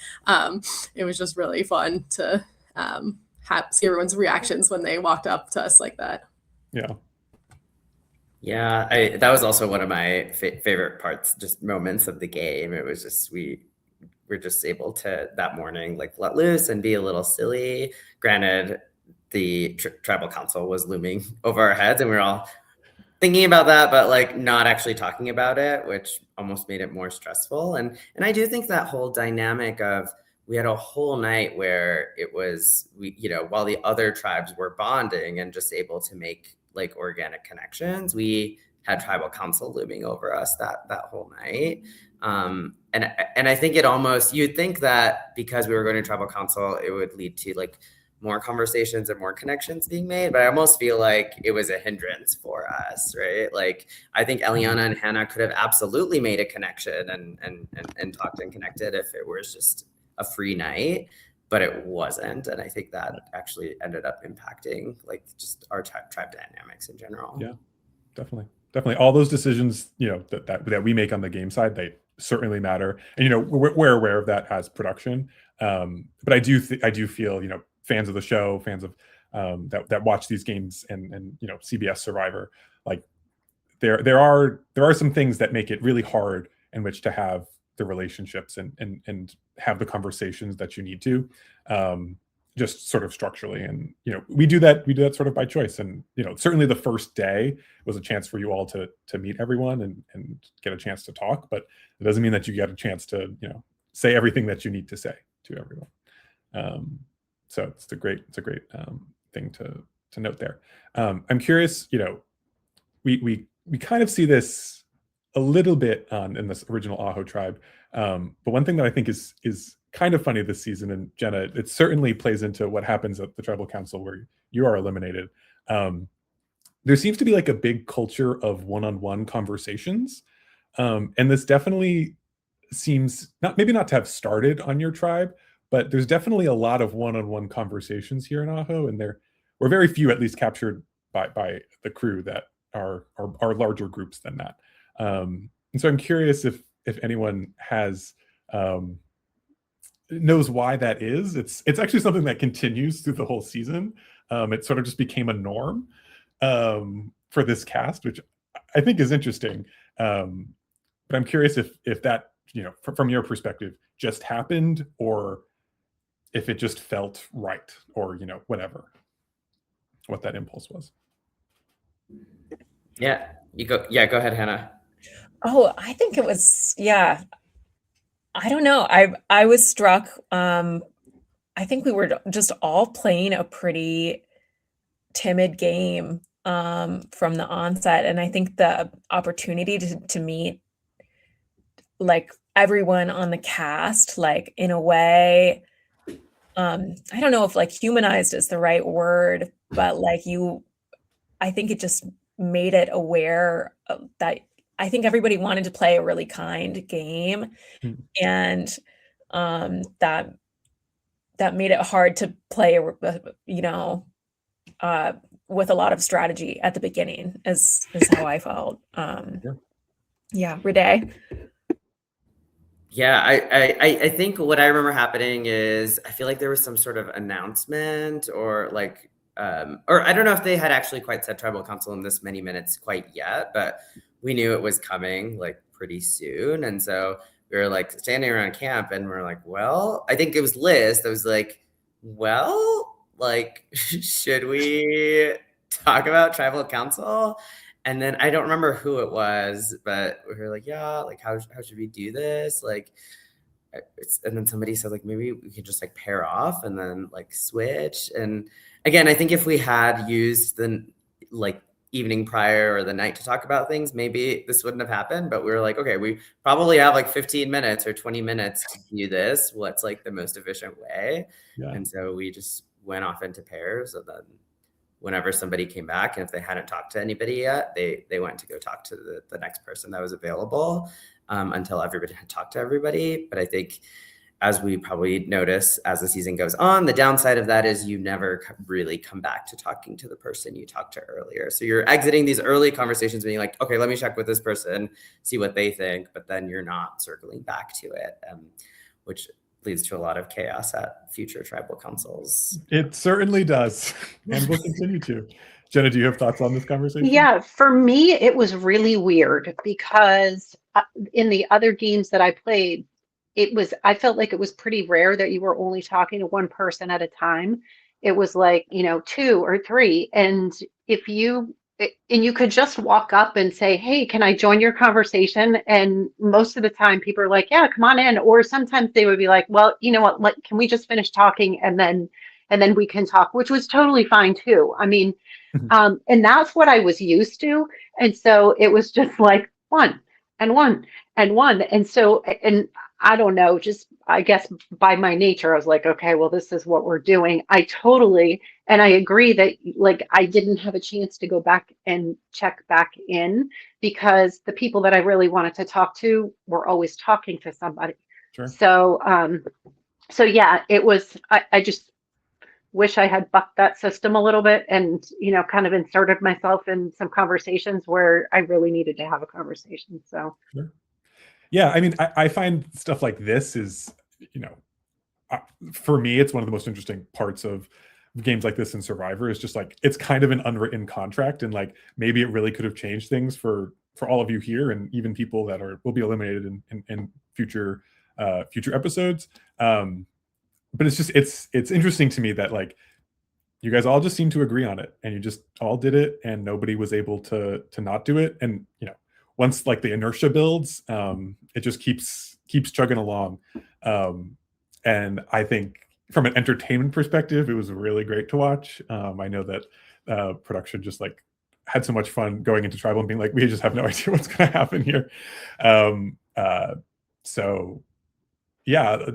it was just really fun to see everyone's reactions when they walked up to us like that. Yeah. Yeah, that was also one of my favorite parts, just moments of the game. It was just, we were just able to that morning, like let loose and be a little silly. Granted, the tribal council was looming over our heads and we were all thinking about that, but like not actually talking about it, which almost made it more stressful. And I do think that whole dynamic of, we had a whole night where it was, while the other tribes were bonding and just able to make like organic connections, we had tribal council looming over us that whole night. And I think it almost, you'd think that because we were going to tribal council, it would lead to like more conversations and more connections being made, but I almost feel like it was a hindrance for us, right? Like I think Eliana and Hannah could have absolutely made a connection and talked and connected if it was just a free night, but it wasn't. And I think that actually ended up impacting like just our tribe dynamics in general. Yeah, definitely. All those decisions, that we make on the game side, they certainly matter. And, we're aware of that as production. But I do feel, fans of the show, fans of that watch these games and CBS Survivor, like there are some things that make it really hard in which to have the relationships and have the conversations that you need to, just sort of structurally. And we do that sort of by choice. And certainly the first day was a chance for you all to meet everyone and get a chance to talk, but it doesn't mean that you get a chance to say everything that you need to say to everyone. So it's a great thing to note there. I'm curious, we kind of see this a little bit in this original Aho tribe, but one thing that I think is kind of funny this season, and Jenna, it certainly plays into what happens at the tribal council where you are eliminated. There seems to be like a big culture of one-on-one conversations, and this definitely seems maybe not to have started on your tribe, but there's definitely a lot of one-on-one conversations here in Aho, and there were very few, at least, captured by the crew that are larger groups than that. And so I'm curious if anyone has knows why that is. It's actually something that continues through the whole season. It sort of just became a norm for this cast, which I think is interesting. But I'm curious if that, from your perspective, just happened, or if it just felt right, or whatever, what that impulse was. Yeah, go ahead, Hannah. Oh, I think it was, yeah. I don't know. I was struck. I think we were just all playing a pretty timid game from the onset, and I think the opportunity to meet like everyone on the cast, like in a way, I don't know if like humanized is the right word, but like I think it just made it aware that I think everybody wanted to play a really kind game, and that made it hard to play, with a lot of strategy at the beginning. Is how I felt. Yeah, Rhiday. Yeah, I think what I remember happening is I feel like there was some sort of announcement, or like, or I don't know if they had actually quite said tribal council in this many minutes quite yet, but we knew it was coming like pretty soon. And so we were like standing around camp, and we're like, well, I think it was Liz that was like, well, like, should we talk about tribal council? And then I don't remember who it was, but we were like, yeah, like how should we do this? Like, and then somebody said like, maybe we could just like pair off and then like switch. And again, I think if we had used the like evening prior or the night to talk about things, maybe this wouldn't have happened. But we were like, okay, we probably have like 15 minutes or 20 minutes to do this. What's like the most efficient way? Yeah. And so we just went off into pairs, and then whenever somebody came back, and if they hadn't talked to anybody yet, they went to go talk to the next person that was available, until everybody had talked to everybody. But I think, as we probably notice as the season goes on, the downside of that is you never really come back to talking to the person you talked to earlier. So you're exiting these early conversations being like, okay, let me check with this person, see what they think, but then you're not circling back to it, which leads to a lot of chaos at future tribal councils. It certainly does, and will continue to. Jenna, do you have thoughts on this conversation? Yeah, for me, it was really weird because in the other games that I played, I felt like it was pretty rare that you were only talking to one person at a time. It was like, 2 or 3. And you could just walk up and say, hey, can I join your conversation? And most of the time people are like, yeah, come on in. Or sometimes they would be like, well, you know what, can we just finish talking and then we can talk, which was totally fine too. I mean, and that's what I was used to. And so it was just like one and one and one. And so, and I don't know, just I guess by my nature, I was like, okay, well, this is what we're doing. And I agree that like I didn't have a chance to go back and check back in, because the people that I really wanted to talk to were always talking to somebody. Sure. So, yeah, it was, I just wish I had bucked that system a little bit and, kind of inserted myself in some conversations where I really needed to have a conversation. So. Sure. Yeah, I mean, I find stuff like this is, for me, it's one of the most interesting parts of games like this in Survivor, is just like, it's kind of an unwritten contract, and like maybe it really could have changed things for all of you here, and even people that will be eliminated in future episodes. But it's just, it's interesting to me that like you guys all just seem to agree on it, and you just all did it, and nobody was able to not do it. And once like the inertia builds, it just keeps chugging along. And I think from an entertainment perspective, it was really great to watch. I know that production just like had so much fun going into Tribal and being like, we just have no idea what's going to happen here. So yeah,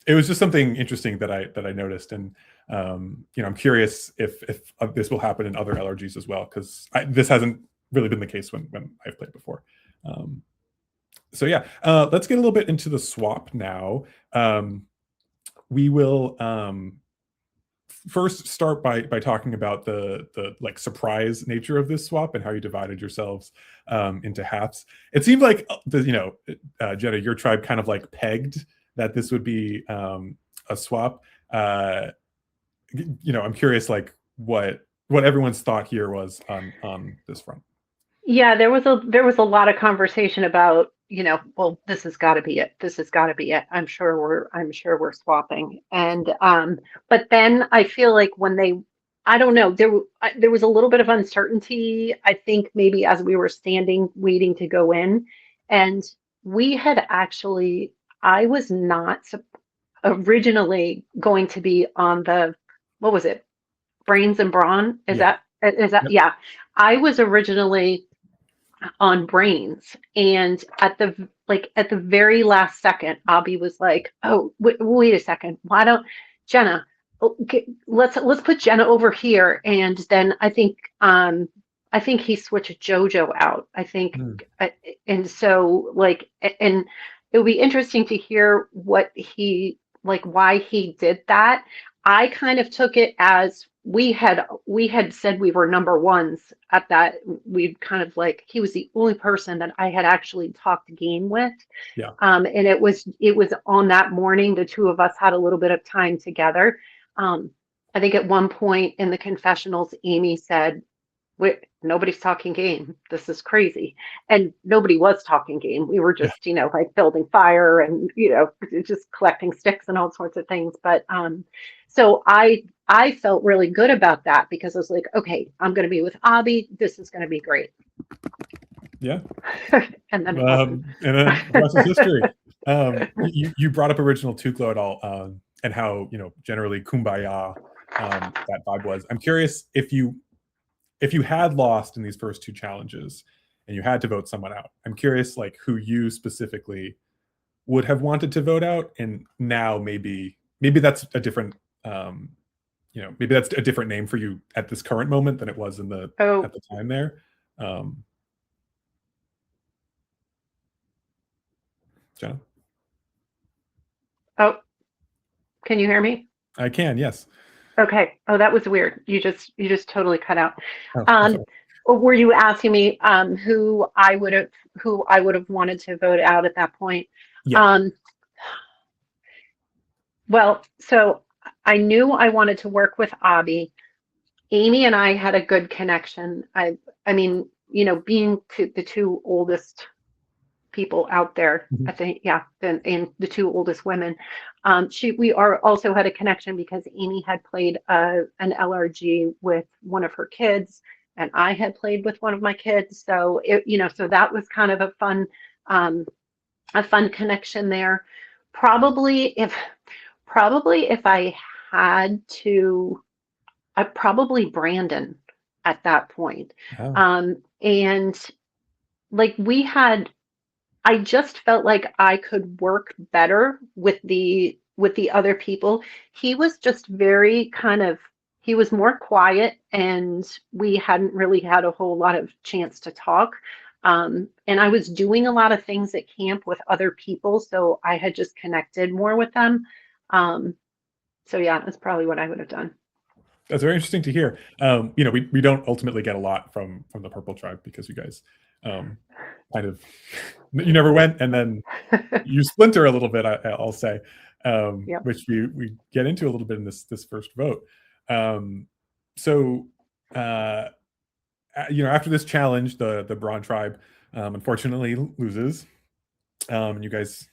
it was just something interesting that I noticed. And I'm curious if this will happen in other LRGs as well, because this hasn't really been the case when I've played before. So yeah, let's get a little bit into the swap now. We will first start by talking about the like surprise nature of this swap and how you divided yourselves into halves. It seemed like Jenna, your tribe kind of like pegged that this would be a swap. I'm curious, like what everyone's thought here was on this front. Yeah, there was a lot of conversation about, well, this has got to be it. This has got to be it. I'm sure we're swapping. And but then I feel like I don't know, there was a little bit of uncertainty, I think maybe as we were standing waiting to go in. And we had actually, I was not originally going to be on the, what was it? Brains and Brawn? Yeah. Is that, Yep. yeah. I was originally on Brains, and at the very last second, Abby was like, "Oh, wait a second, why don't Jenna? Let's put Jenna over here." And then I think he switched JoJo out. I think, Hmm. and so and it would be interesting to hear why he did that. I kind of took it as we had said we were number ones at that. We kind of he was the only person that I had actually talked game with. Yeah. And it was on that morning, the two of us had a little bit of time together. I think at one point in the confessionals, Amy said, nobody's talking game. This is crazy. And nobody was talking game. We were just, building fire and, just collecting sticks and all sorts of things. But so I felt really good about that because I was like, okay, I'm going to be with Abby. This is going to be great. Yeah. And then and then the rest is history. You brought up original Tuklo at all, and how generally kumbaya that vibe was. I'm curious if you had lost in these first two challenges and you had to vote someone out. I'm curious who you specifically would have wanted to vote out, and now maybe that's a different maybe that's a different name for you at this current moment than it was at the time there. Jenna? Oh, can you hear me? I can, yes. Okay. Oh, that was weird. You just totally cut out. Oh, Were you asking me who I would have wanted to vote out at that point? Yeah. Well, so I knew I wanted to work with Abby. Amy and I had a good connection. I mean, being the two oldest people out there, Mhm. I think, yeah, and the two oldest women. We also had a connection because Amy had played an LRG with one of her kids, and I had played with one of my kids. So so that was kind of a fun connection there. Probably if I had to, probably Brandon at that point. Oh. And I just felt like I could work better with the other people. He was just he was more quiet, and we hadn't really had a whole lot of chance to talk. And I was doing a lot of things at camp with other people, so I had just connected more with them. So yeah, that's probably what I would have done. That's very interesting to hear. We don't ultimately get a lot from the Purple Tribe because you guys kind of you never went, and then you splinter a little bit. I'll say, Yep. which we get into a little bit in this first vote. So after this challenge, the Brawn Tribe unfortunately loses. You guys,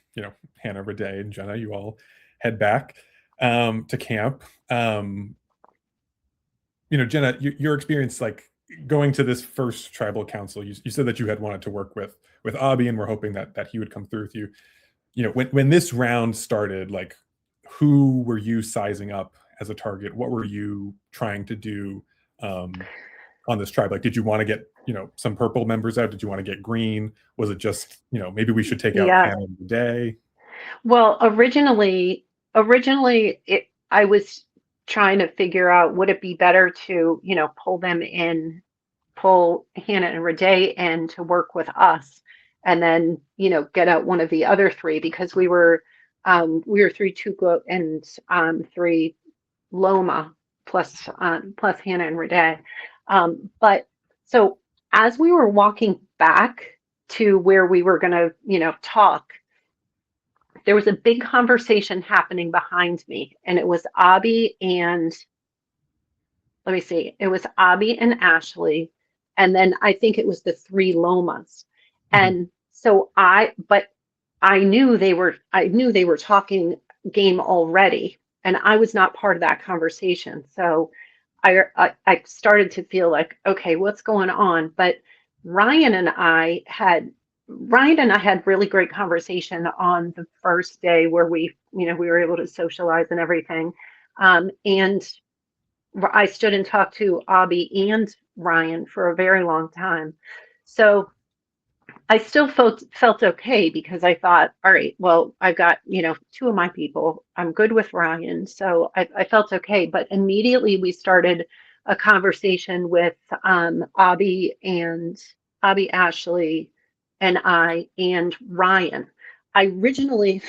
Hannah, Rhiday, and Jenna, you all head back to camp. Jenna, your experience going to this first tribal council, you said that you had wanted to work with Abby and were hoping that he would come through with you. When this round started, who were you sizing up as a target? What were you trying to do on this tribe? Did you want to get some purple members out? Did you want to get green? Was it just maybe we should take out Yeah. Hannah today? Well, originally, I was trying to figure out, would it be better to, pull Hannah and Rhiday in to work with us, and then, get out one of the other three, because we were 3 Tuco and 3 Loma plus Hannah and Rhiday. But so as we were walking back to where we were going to, talk, there was a big conversation happening behind me, and it was Abby and let me see, it was Abby and Ashley, and then I think it was the 3 Lomas. And so but I knew they were talking game already, and I was not part of that conversation. So I started to feel like, okay, what's going on? But Ryan and I had really great conversation on the first day where we were able to socialize and everything. And I stood and talked to Abby and Ryan for a very long time. So I still felt okay, because I thought, all right, well, I've got, 2 of my people. I'm good with Ryan. So I felt okay. But immediately we started a conversation with Abby, Ashley, and I, and Ryan. I originally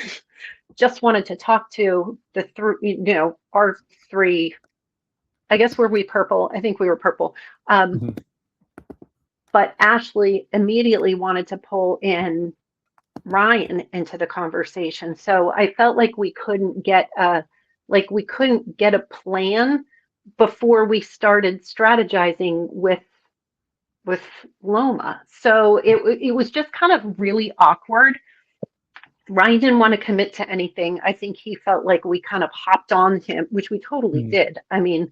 just wanted to talk to the our 3. I guess, were we purple? I think we were purple. But Ashley immediately wanted to pull in Ryan into the conversation. So I felt like we couldn't get a plan before we started strategizing with Loma. So it was just kind of really awkward. Ryan didn't want to commit to anything. I think he felt like we kind of hopped on him, which we totally did. I mean,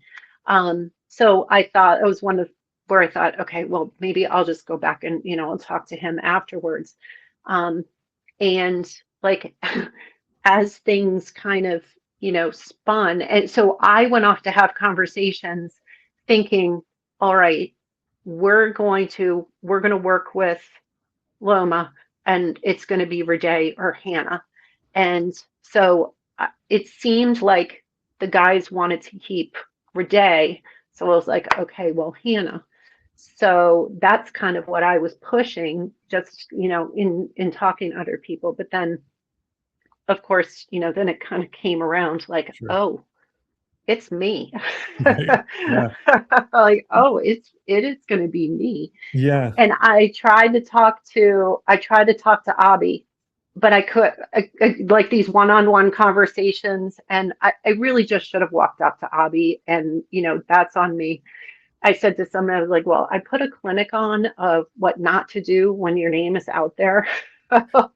so I thought it was one of where I thought, okay, well, maybe I'll just go back and, I'll talk to him afterwards. And like, as things kind of, spun. And so I went off to have conversations thinking, all right, we're going to work with Loma, and it's going to be Rhiday or Hannah. And so it seemed like the guys wanted to keep Rhiday. So I was like, okay, well, Hannah. So that's kind of what I was pushing, just, in talking to other people. But then, of course, then it kind of came around like, Sure. Oh, it's me. Right. Yeah. Like, oh, it is going to be me. Yeah. And I tried to talk to Abby, but I could, like, these one-on-one conversations, and I really just should have walked up to Abby, and that's on me. I said to someone, I was like, well, I put a clinic on of what not to do when your name is out there. Well,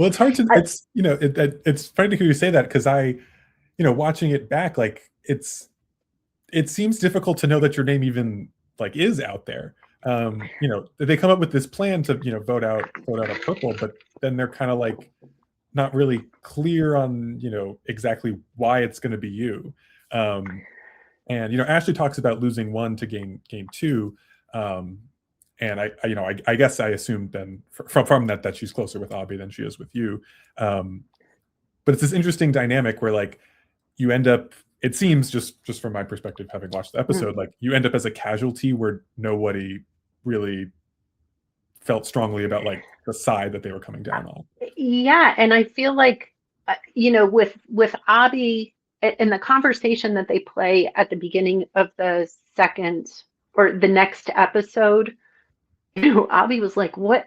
it's hard to, it's, it's funny to hear you say that, because I, watching it back, like, it seems difficult to know that your name even like is out there. They come up with this plan to, vote out a purple, but then they're kind of like not really clear on, exactly why it's going to be you. And, Ashley talks about losing 1 to gain 2. And I guess I assumed then from that she's closer with Abby than she is with you. But it's this interesting dynamic where, like, you end up, it seems, just from my perspective, having watched the episode, like, you end up as a casualty where nobody really felt strongly about, like, the side that they were coming down on. Yeah, and I feel like, with Abby in the conversation that they play at the beginning of the second or the next episode, Abby was like, why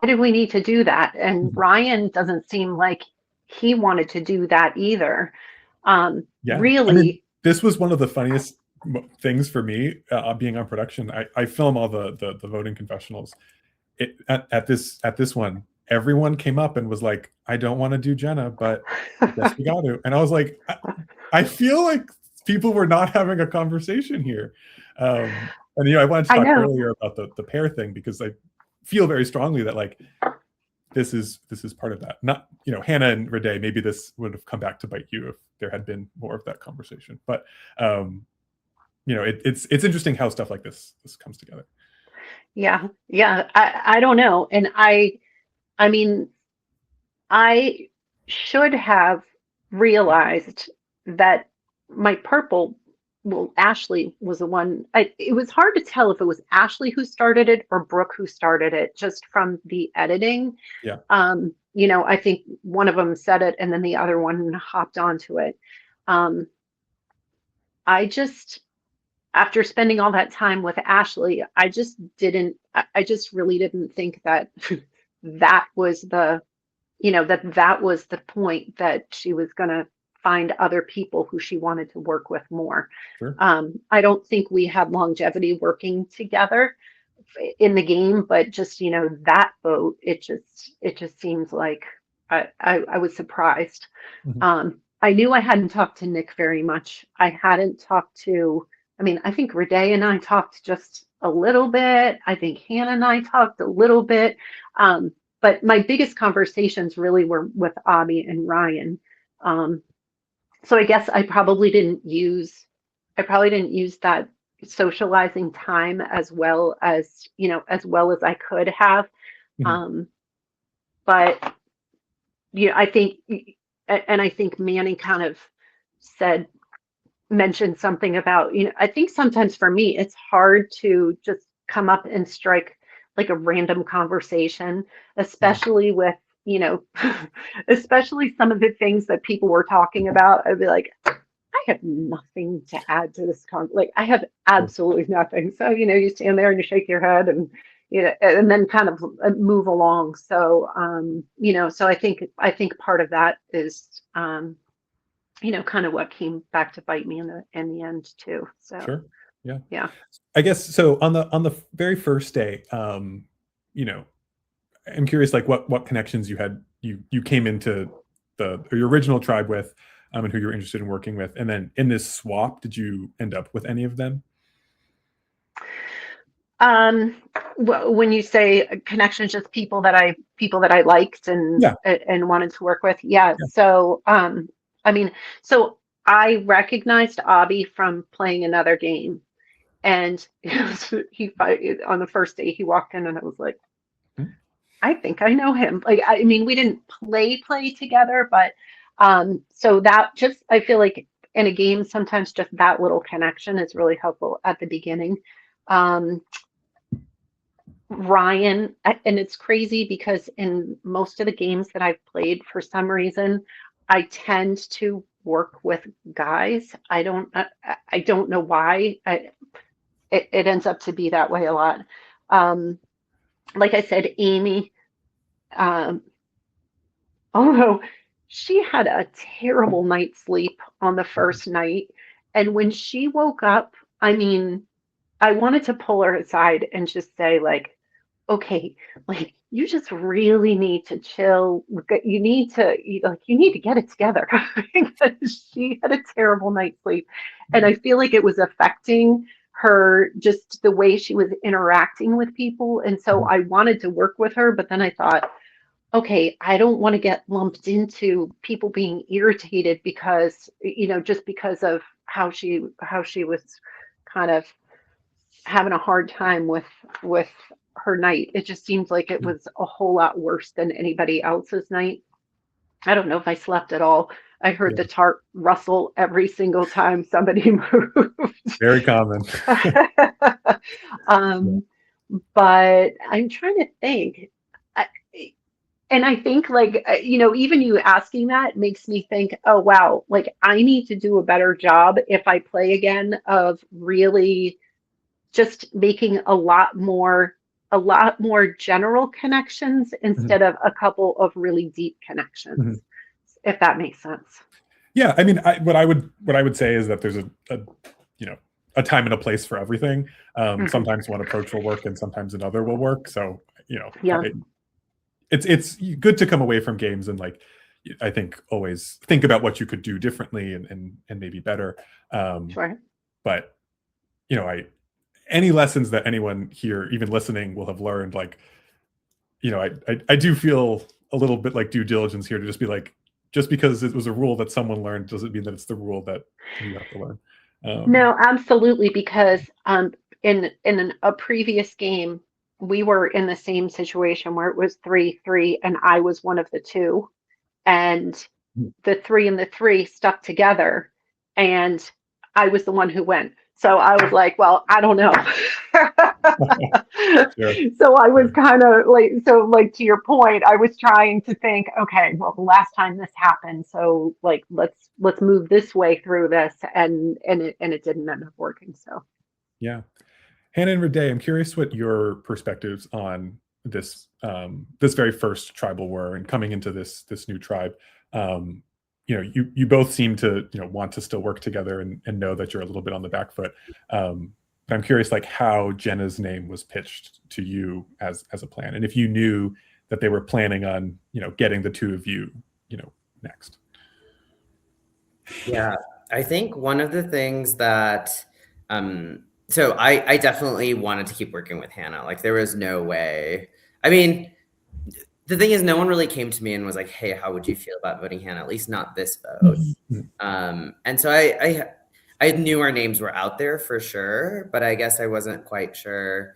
do we need to do that? And Ryan doesn't seem like he wanted to do that either. Really, I mean, this was one of the funniest things for me, being on production. I film all the voting confessionals. At this one, everyone came up and was like, I don't want to do Jenna, but yes, we got to. And I was like, I feel like people were not having a conversation here. And I wanted to talk earlier about the pair thing, because I feel very strongly that, like, this is part of that. Not, Hannah and Rhiday, maybe this would have come back to bite you if there had been more of that conversation. But it's interesting how stuff like this comes together. Yeah. I don't know. And I mean, I should have realized that my purple well, Ashley was the one. It was hard to tell if it was Ashley who started it or Brooke who started it, just from the editing. Yeah. I think one of them said it, and then the other one hopped onto it. I just, after spending all that time with Ashley, I just didn't. I just really didn't think that that was the, that was the point, that she was going to find other people who she wanted to work with more. Sure. I don't think we had longevity working together in the game, but just, that vote, it just seems like I was surprised. Mhm. I knew I hadn't talked to Nick very much. I hadn't talked to, I think Rhiday and I talked just a little bit. I think Hannah and I talked a little bit. But my biggest conversations really were with Abby and Ryan. So I guess I probably didn't use that socializing time as well as, I could have. Mhm. But I think, and I think Mannie kind of mentioned something about, I think sometimes for me, it's hard to just come up and strike like a random conversation, especially with, especially some of the things that people were talking about. I'd be like, I have nothing to add to this like I have absolutely nothing. So, you stand there and you shake your head and, and then kind of move along. So, so I think part of that is, kind of what came back to bite me in the end too. So Sure. Yeah. Yeah. I guess so. On the very first day, I'm curious, like what connections you had, you came into your original tribe with, and who you were interested in working with, and then in this swap, did you end up with any of them? When you say connections, just people that I liked and Yeah. and wanted to work with. Yeah. Yeah. So so I recognized Abby from playing another game, and on the first day he walked in and I was like, Hmm. I think I know him. Like, we didn't play together, but so that just, I feel like in a game, sometimes just that little connection is really helpful at the beginning. Um, Ryan, and it's crazy because in most of the games that I've played, for some reason, I tend to work with guys. I don't know why. It ends up to be that way a lot. Like I said, Amy, um, although she had a terrible night's sleep on the first night, and when she woke up, I wanted to pull her aside and just say, like, okay, like, you just really need to chill. You need to, you need to get it together, because she had a terrible night's sleep, and I feel like it was affecting her, just the way she was interacting with people. And so I wanted to work with her, but then I thought, okay, I don't want to get lumped into people being irritated because, just because of how she was kind of having a hard time with her night. It just seems like it was a whole lot worse than anybody else's night. I don't know if I slept at all. I heard the tarp rustle every single time somebody moved. Very common. But I'm trying to think. And I think, like, even you asking that makes me think, oh, wow, like, I need to do a better job if I play again of really just making a lot more general connections instead of a couple of really deep connections, if that makes sense. Yeah, I mean, what I would say is that there's a time and a place for everything. Sometimes one approach will work and sometimes another will work. So, it's good to come away from games and, like, I think, always think about what you could do differently and maybe better. Sure. But any lessons that anyone here, even listening, will have learned, like, I do feel a little bit like due diligence here to just be like, just because it was a rule that someone learned doesn't mean that it's the rule that you have to learn. No, absolutely, because in a previous game, we were in the same situation where it was 3-3 and I was one of the two, and the 3 and the 3 stuck together, and I was the one who went. So I was like, well, I don't know. Sure. So I was kind of like, so like to your point, I was trying to think, okay, well, the last time this happened, so like let's move this way through this, and it didn't end up working. So Yeah. Hannah and Rhiday, I'm curious what your perspectives on this this very first tribal were, and coming into this new tribe. You both seem to want to still work together and know that you're a little bit on the back foot. But I'm curious, like, how Jenna's name was pitched to you as a plan, and if you knew that they were planning on getting the two of you next. Yeah, I think one of the things that so I definitely wanted to keep working with Hannah. Like, there was no way. I mean, the thing is, no one really came to me and was like, hey, how would you feel about voting Hannah? At least not this vote. And so I knew our names were out there for sure, but I guess I wasn't quite sure.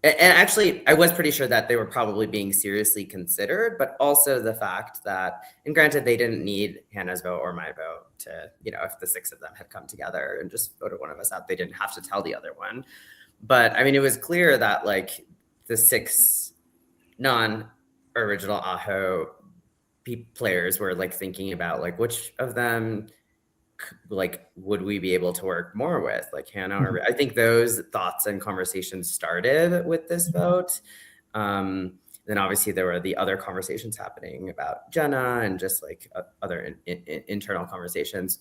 And actually, I was pretty sure that they were probably being seriously considered, but also the fact that, and granted, they didn't need Hannah's vote or my vote to, if the 6 of them had come together and just voted one of us out, they didn't have to tell the other one. But I mean, it was clear that like the 6 non-original Aho players were like thinking about like which of them like would we be able to work more with, like Hannah or I think those thoughts and conversations started with this vote. Then obviously there were the other conversations happening about Jenna and just like other internal conversations.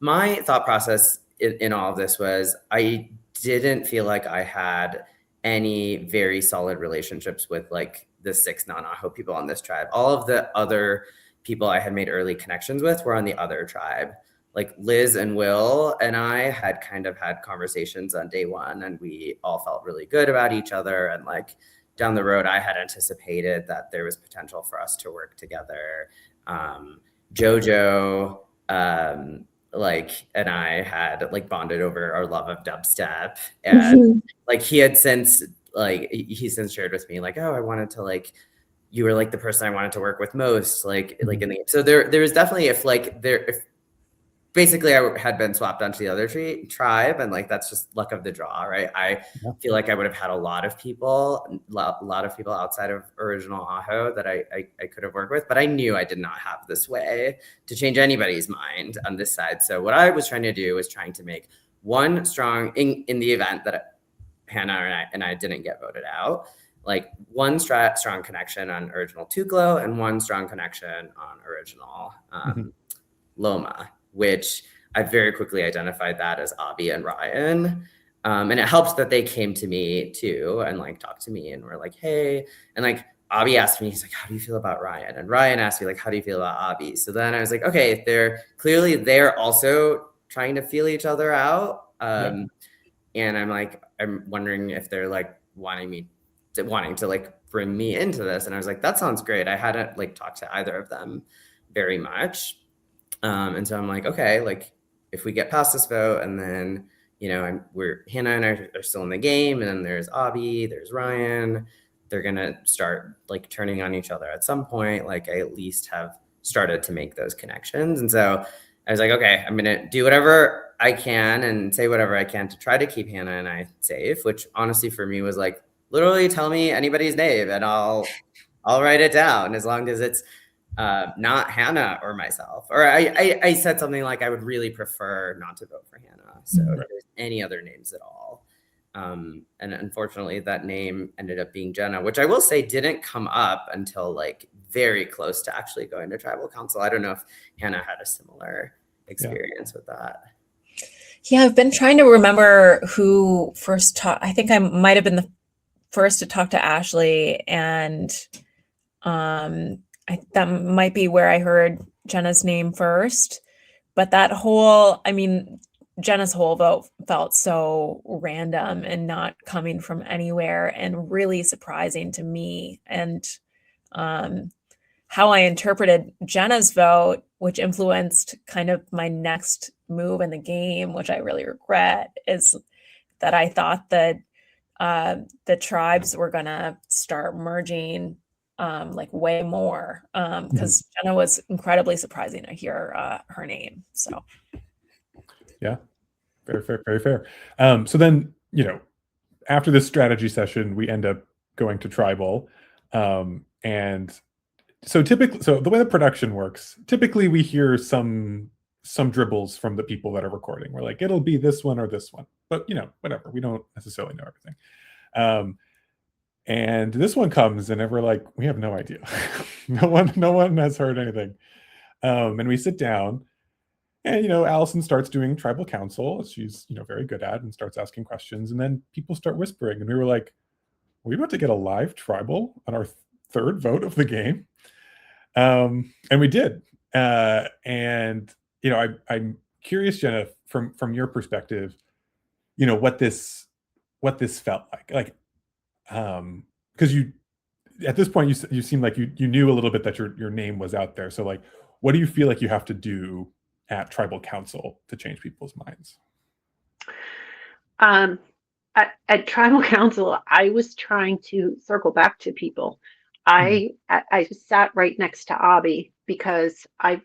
My thought process in all of this was I didn't feel like I had any very solid relationships with like the 6 non-Aho people on this tribe. All of the other people I had made early connections with were on the other tribe. Like Liz and Will and I had kind of had conversations on day one, and we all felt really good about each other. And like down the road, I had anticipated that there was potential for us to work together. Jojo, like, and I had like bonded over our love of dubstep, and like he since shared with me like, oh, I wanted to like, you were like the person I wanted to work with most, like in the, so there was definitely if basically I had been swapped onto the other tribe, and like that's just luck of the draw, right? I feel like I would have had a lot of people outside of original Aho that I could have worked with, but I knew I did not have this way to change anybody's mind on this side. So what I was trying to do was trying to make one strong in the event that Hannah and I didn't get voted out, like one strong connection on original Tuklo and one strong connection on original Loma, which I very quickly identified that as Abby and Ryan. And it helps that they came to me too and like talked to me and were like, hey, and like Abby asked me, he's like, how do you feel about Ryan? And Ryan asked me like, how do you feel about Abby? So then I was like, okay, they're also trying to feel each other out. And I'm wondering if they're like wanting to like bring me into this. And I was like, that sounds great. I hadn't like talked to either of them very much. And so I'm like, okay, like if we get past this vote and then, Hannah and I are still in the game, and then there's Abby, there's Ryan, they're going to start like turning on each other at some point. Like I at least have started to make those connections. And so I was like, okay, I'm going to do whatever I can and say whatever I can to try to keep Hannah and I safe, which honestly for me was like, literally tell me anybody's name and I'll write it down as long as it's not Hannah or myself. Or I said something like I would really prefer not to vote for Hannah. So if there's any other names at all. And unfortunately that name ended up being Jenna, which I will say didn't come up until like very close to actually going to tribal council. I don't know if Hannah had a similar experience with that. Yeah, I've been trying to remember who first talked. I think I might have been the first to talk to Ashley, and that might be where I heard Jenna's name first. But Jenna's whole vote felt so random and not coming from anywhere and really surprising to me. And how I interpreted Jenna's vote, which influenced kind of my next move in the game, which I really regret, is that I thought that the tribes were going to start merging like way more, because Jenna was incredibly surprising to hear her name. So yeah, Very fair, very fair. So then, after this strategy session, we end up going to tribal. And so the way the production works, typically we hear some dribbles from the people that are recording. We're like, it'll be this one or this one, but whatever. We don't necessarily know everything. And this one comes, and we're like, we have no idea. no one has heard anything. And we sit down, and Allison starts doing tribal council. She's very good at, and starts asking questions. And then people start whispering, and we were like, are we about to get a live tribal on our third vote of the game? And we did. And I'm curious, Jenna, from your perspective, what this felt like, because you, at this point, you seem like you knew a little bit that your name was out there. So like, what do you feel like you have to do at tribal council to change people's minds? At tribal council, I was trying to circle back to people. I sat right next to Abby because I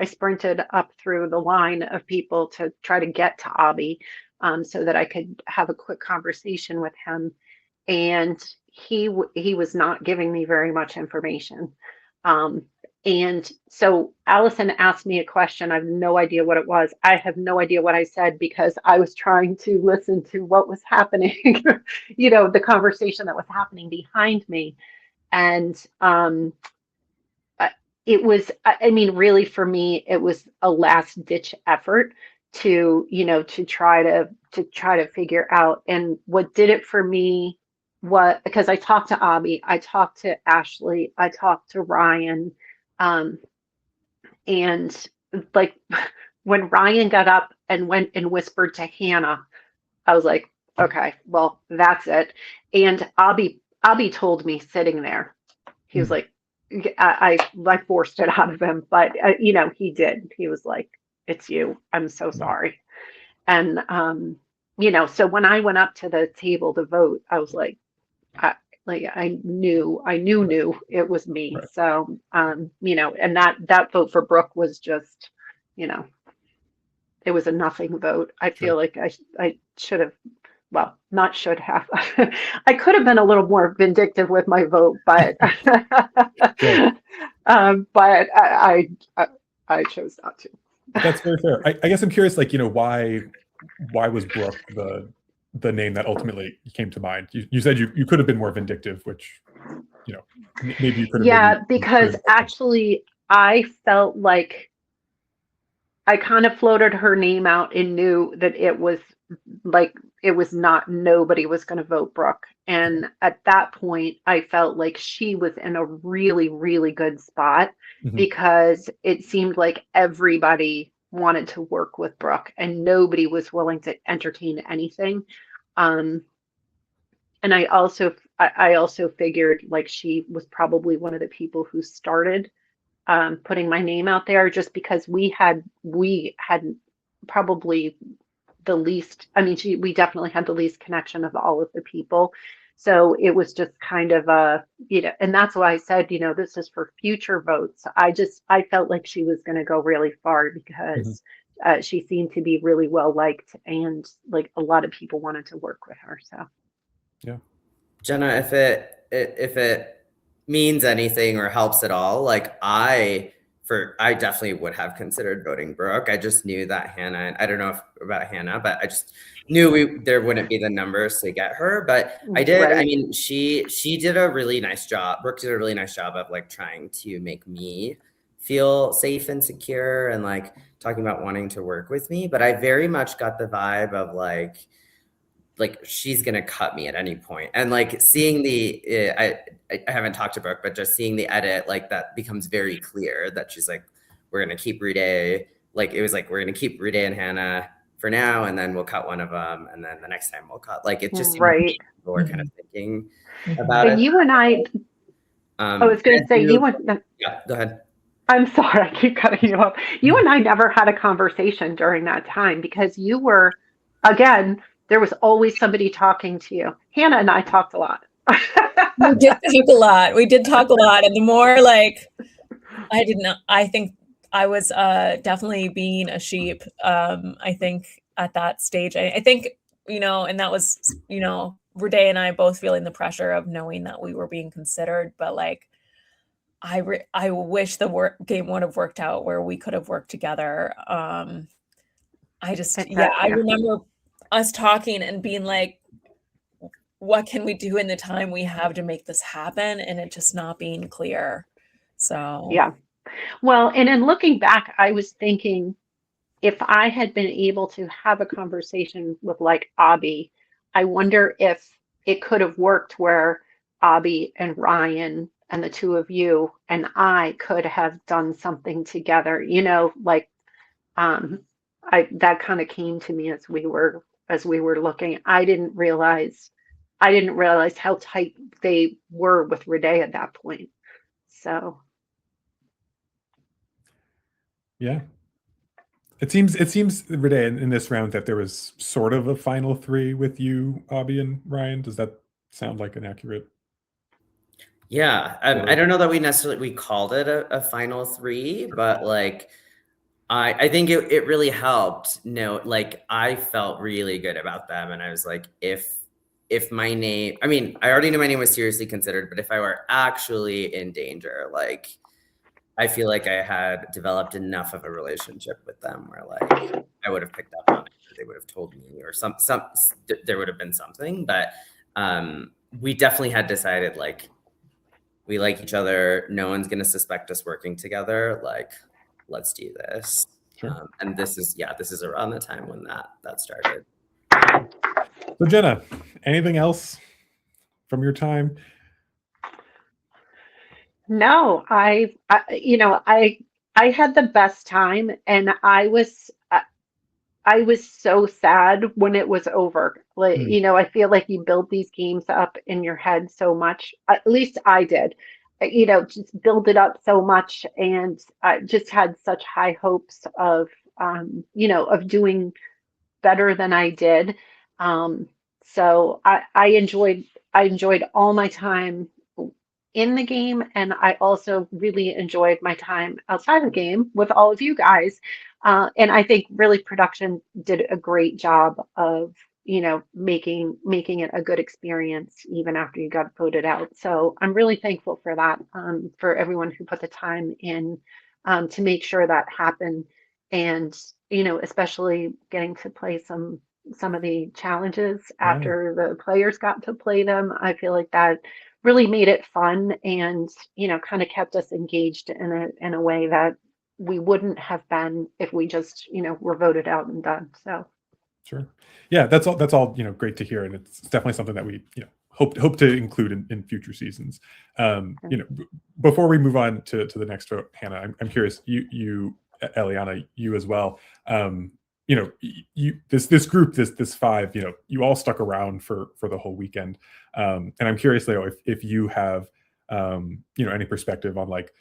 sprinted up through the line of people to try to get to Abby, so that I could have a quick conversation with him. And he was not giving me very much information. And so Allison asked me a question. I have no idea what it was. I have no idea what I said because I was trying to listen to what was happening, the conversation that was happening behind me. And it was, really for me, it was a last ditch effort to try to figure out. And what did it for me, because I talked to Abby, I talked to Ashley, I talked to Ryan, and like when Ryan got up and went and whispered to Hannah, I was like, okay, well, that's it. And Abby told me sitting there, he was like, I forced it out of him, but he did. He was like, it's you. I'm so sorry. And so when I went up to the table to vote, I was like, I knew it was me. Right. So, and that vote for Brooke was just, it was a nothing vote. I feel like I should have, well, not should have. I could have been a little more vindictive with my vote, but, but I chose not to. That's very fair. I guess I'm curious, why was Brooke the name that ultimately came to mind? You said you could have been more vindictive, which maybe you could have. Yeah, because actually I felt like I kind of floated her name out and knew that it was not, nobody was going to vote Brooke. And at that point, I felt like she was in a really, really good spot, because it seemed like everybody wanted to work with Brooke and nobody was willing to entertain anything. And I also figured like she was probably one of the people who started putting my name out there, just because we had probably the least, we definitely had the least connection of all of the people. So it was just kind of and that's why I said, this is for future votes. I felt like she was going to go really far because she seemed to be really well liked, and like a lot of people wanted to work with her. So, yeah, Jenna, if it means anything or helps at all, like I definitely would have considered voting Brooke. I just knew that Hannah, I don't know about Hannah, but I just knew there wouldn't be the numbers to get her. But I did. Right. She did a really nice job. Brooke did a really nice job of like trying to make me feel safe and secure, and like talking about wanting to work with me. But I very much got the vibe of like she's gonna cut me at any point. And like seeing I haven't talked to Brooke, but just seeing the edit, like that becomes very clear that she's like, we're gonna keep Rhiday. Like it was like, we're gonna keep Rhiday and Hannah for now, and then we'll cut one of them, and then the next time we'll cut. Like it just right. People were kind of thinking about it. You and I was gonna say you and yeah, go ahead. I'm sorry, I keep cutting you off. You and I never had a conversation during that time because you were, again, there was always somebody talking to you. Hannah and I talked a lot. We did talk a lot. And the more like, I think I was definitely being a sheep. I think at that stage. I think, and that was, Rhiday and I both feeling the pressure of knowing that we were being considered, but like, I wish the game would have worked out where we could have worked together. I remember us talking and being like, what can we do in the time we have to make this happen? And it just not being clear. So Yeah. Well, and in looking back, I was thinking if I had been able to have a conversation with like Abby, I wonder if it could have worked where Abby and Ryan and the two of you and I could have done something together, like that kind of came to me as we were looking. I didn't realize how tight they were with Rhiday at that point. So yeah. It seems Rhiday in this round that there was sort of a final three with you, Abby and Ryan. Does that sound like an accurate? Yeah, I don't know that we called it a final three, but like I think it really helped. Like I felt really good about them, and I was like, if my name, I mean, I already knew my name was seriously considered, but if I were actually in danger, like I feel like I had developed enough of a relationship with them where like I would have picked up on it, or they would have told me, or there would have been something. But we definitely had decided like we like each other. No one's gonna suspect us working together. Like, let's do this. Sure. And this is around the time when that started. So Jenna, anything else from your time? no, I had the best time, and I was so sad when it was over. Like, I feel like you build these games up in your head so much. At least I did. Just build it up so much, and I just had such high hopes of doing better than I did. So I enjoyed all my time in the game, and I also really enjoyed my time outside the game with all of you guys. And I think really production did a great job of making it a good experience even after you got voted out. So I'm really thankful for that, for everyone who put the time in to make sure that happened, and especially getting to play some of the challenges after the players got to play them. I feel like that really made it fun, and kind of kept us engaged in a way that we wouldn't have been if we just were voted out and done. So sure, yeah, that's all great to hear, and it's definitely something that we hope to include in future seasons. Before we move on to the next vote, Hannah, I'm curious, you Eliana, you as well. This group, this five, you all stuck around for the whole weekend, and I'm curious, Leo, if you have any perspective on like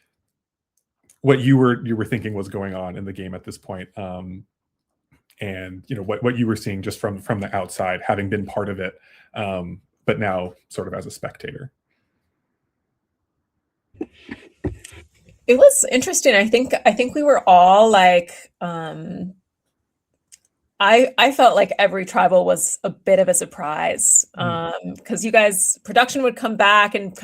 what you were thinking was going on in the game at this point, and what you were seeing just from the outside, having been part of it, but now sort of as a spectator. It was interesting. I think we were all like, I felt like every tribal was a bit of a surprise, because you guys, production would come back and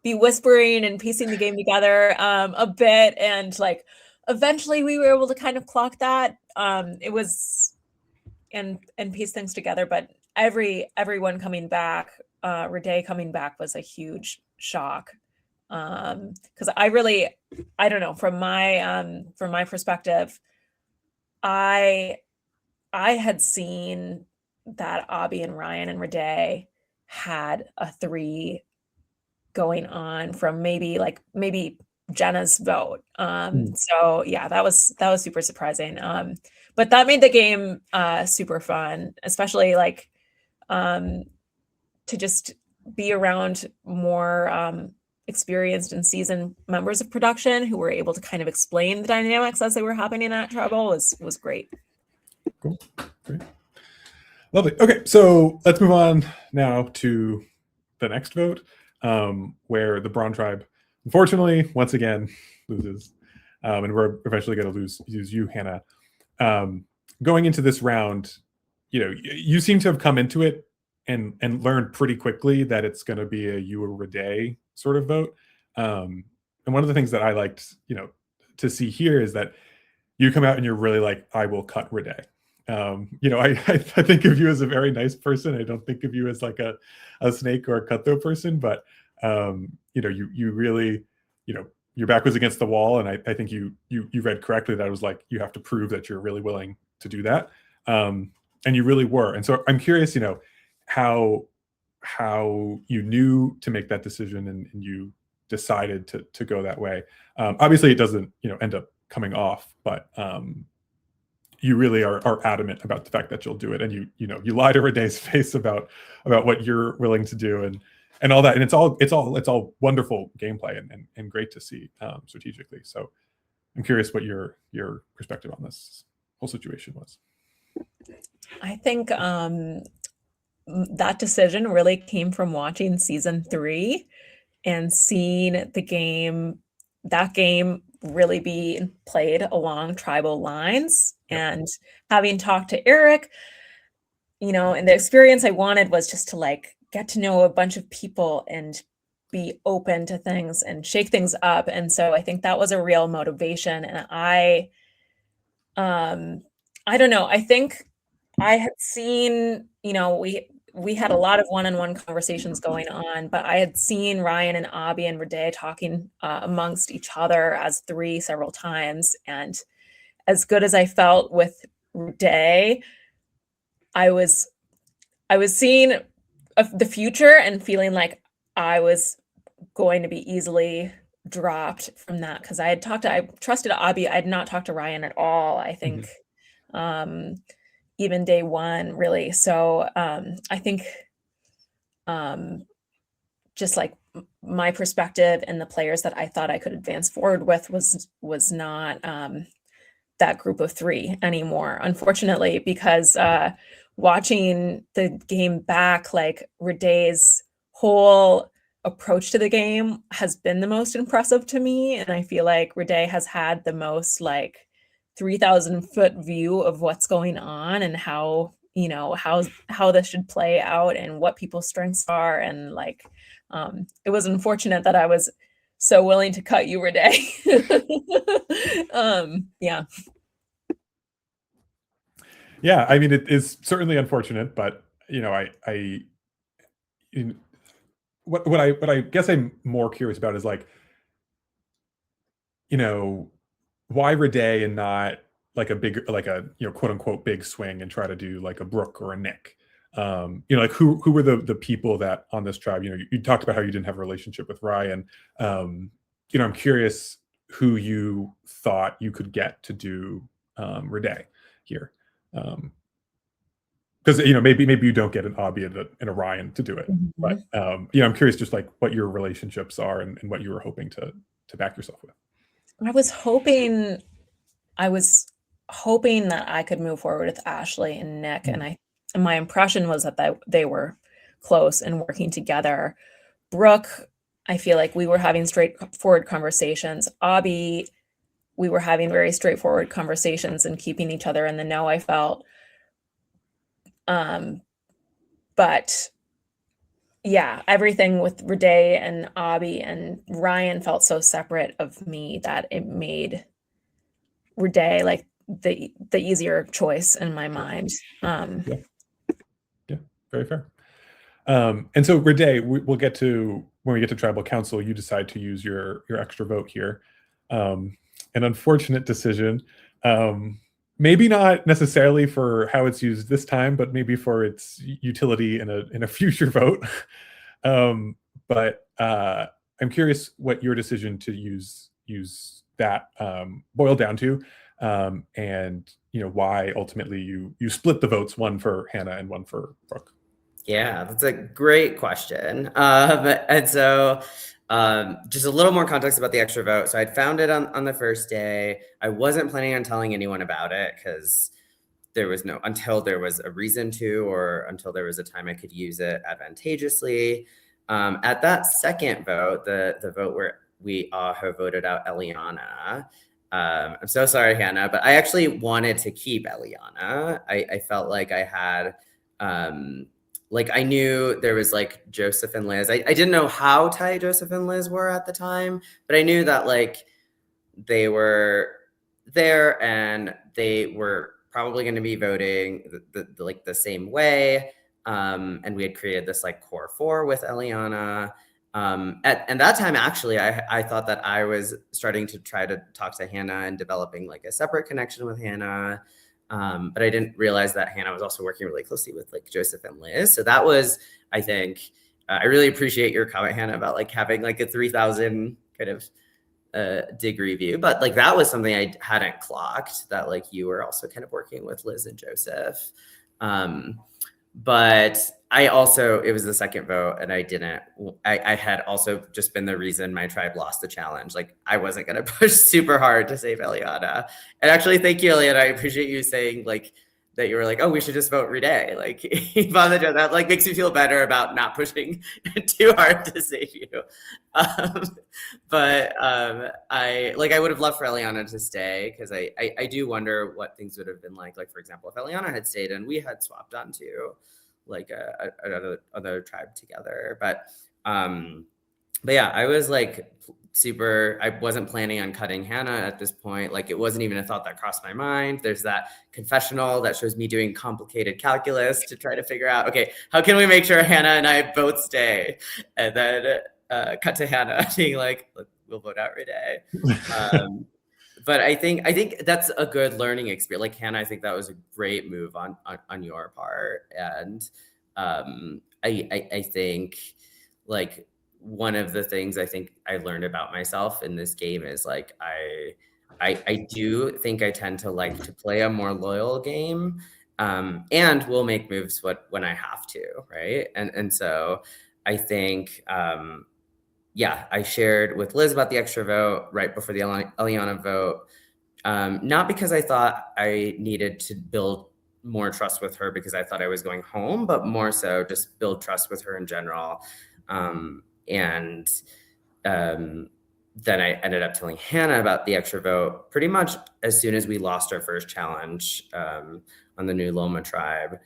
be whispering and piecing the game together a bit, and like eventually we were able to kind of clock that. It was and piece things together, but everyone coming back, Rhiday coming back was a huge shock, because I don't know, from my perspective, I had seen that Abby and Ryan and Rhiday had a 3 going on from maybe Jenna's vote. So yeah, that was super surprising. But that made the game super fun, especially like to just be around more experienced and seasoned members of production who were able to kind of explain the dynamics as they were happening in that trouble was great. Cool. Great. Lovely. Okay, so let's move on now to the next vote, where the Braun tribe, unfortunately, once again, loses. And we're eventually going to lose you, Hannah. Going into this round, you seem to have come into it and learned pretty quickly that it's going to be a you or Rhiday sort of vote. And one of the things that I liked, to see here is that you come out and you're really like, I will cut Rhiday. I think of you as a very nice person. I don't think of you as like a snake or a cutthroat person, but you really, your back was against the wall, and I think you read correctly that it was like you have to prove that you're really willing to do that, and you really were. And so I'm curious, how you knew to make that decision and you decided to go that way. Obviously, it doesn't end up coming off, but you really are adamant about the fact that you'll do it, and you lie to Rhyday's face about what you're willing to do and all that, and it's all wonderful gameplay and great to see strategically. So I'm curious what your perspective on this whole situation was. I think that decision really came from watching season 3 and seeing that game really be played along tribal lines. Yep. And having talked to Eric, and the experience I wanted was just to like get to know a bunch of people and be open to things and shake things up. And so I think that was a real motivation. And I don't know. I think I had seen, we had a lot of one-on-one conversations going on, but I had seen Ryan and Abby and Rhiday talking amongst each other as 3 several times. And as good as I felt with Rhiday, I was seeing the future and feeling like I was going to be easily dropped from that, because I trusted Abby. I had not talked to Ryan at all, I think. Even day 1, really. So I think just like my perspective and the players that I thought I could advance forward with was not that group of 3 anymore, unfortunately, because watching the game back, like Rhyday's whole approach to the game has been the most impressive to me. And I feel like Rhiday has had the most like 3,000-foot view of what's going on and how this should play out and what people's strengths are. And like, it was unfortunate that I was so willing to cut you, Rhiday. Yeah. Yeah, I mean, it is certainly unfortunate, but what I guess I'm more curious about is like, why Rhiday and not like a big, like a quote unquote big swing and try to do like a Brooke or a Nick. Like who were the people that on this tribe? You talked about how you didn't have a relationship with Ryan. I'm curious who you thought you could get to do Rhiday here. Because maybe you don't get an Abby and a Ryan to do it, but I'm curious just like what your relationships are and what you were hoping to back yourself with. I was hoping that I could move forward with Ashley and Nick, and my impression was that they were close and working together. Brooke, I feel like we were having straightforward conversations. Abby, we were having very straightforward conversations and keeping each other in the know, I felt. But yeah, everything with Rhiday and Abby and Ryan felt so separate of me that it made Rhiday like the easier choice in my mind. Yeah, very fair. And so Rhiday, we'll get to when we get to tribal council. You decide to use your extra vote here. An unfortunate decision. Maybe not necessarily for how it's used this time, but maybe for its utility in a future vote. But I'm curious what your decision to use that boiled down to, and why ultimately you split the votes, one for Hannah and one for Brooke. Yeah, that's a great question. And so just a little more context about the extra vote. So I'd found it on the first day. I wasn't planning on telling anyone about it because until there was a reason to, or until there was a time I could use it advantageously. At that second vote, the vote where we have voted out Eliana, I'm so sorry, Hannah, but I actually wanted to keep Eliana. I felt like I had, like I knew there was like Joseph and Liz. I didn't know how tight Joseph and Liz were at the time, but I knew that like they were there and they were probably going to be voting like the same way. And we had created this like core four with Eliana. And that time, actually, I thought that I was starting to try to talk to Hannah and developing like a separate connection with Hannah. But I didn't realize that Hannah was also working really closely with like Joseph and Liz. So that was, I think, I really appreciate your comment, Hannah, about like having like a 3,000 kind of degree view. But like that was something I hadn't clocked, that like you were also kind of working with Liz and Joseph. But I also, it was the second vote and I had also just been the reason my tribe lost the challenge. Like I wasn't going to push super hard to save Eliana. And actually, thank you, Eliana. I appreciate you saying like that you were like, oh, we should just vote Rhiday. Like that like makes me feel better about not pushing too hard to save you. But I would have loved for Eliana to stay, because I do wonder what things would have been like for example, if Eliana had stayed and we had swapped onto like another tribe together. But yeah, I was like I wasn't planning on cutting Hannah at this point. Like it wasn't even a thought that crossed my mind. There's that confessional that shows me doing complicated calculus to try to figure out, okay, how can we make sure Hannah and I both stay? And then cut to Hannah being like, we'll vote out Rhiday. But I think that's a good learning experience. Like Hannah, I think that was a great move on your part. And I think like one of the things I think I learned about myself in this game is like I do think I tend to like to play a more loyal game, and will make moves when I have to, right? And so I think yeah, I shared with Liz about the extra vote right before the Eliana vote, not because I thought I needed to build more trust with her because I thought I was going home, but more so just build trust with her in general. And then I ended up telling Hannah about the extra vote pretty much as soon as we lost our first challenge on the new Loma tribe,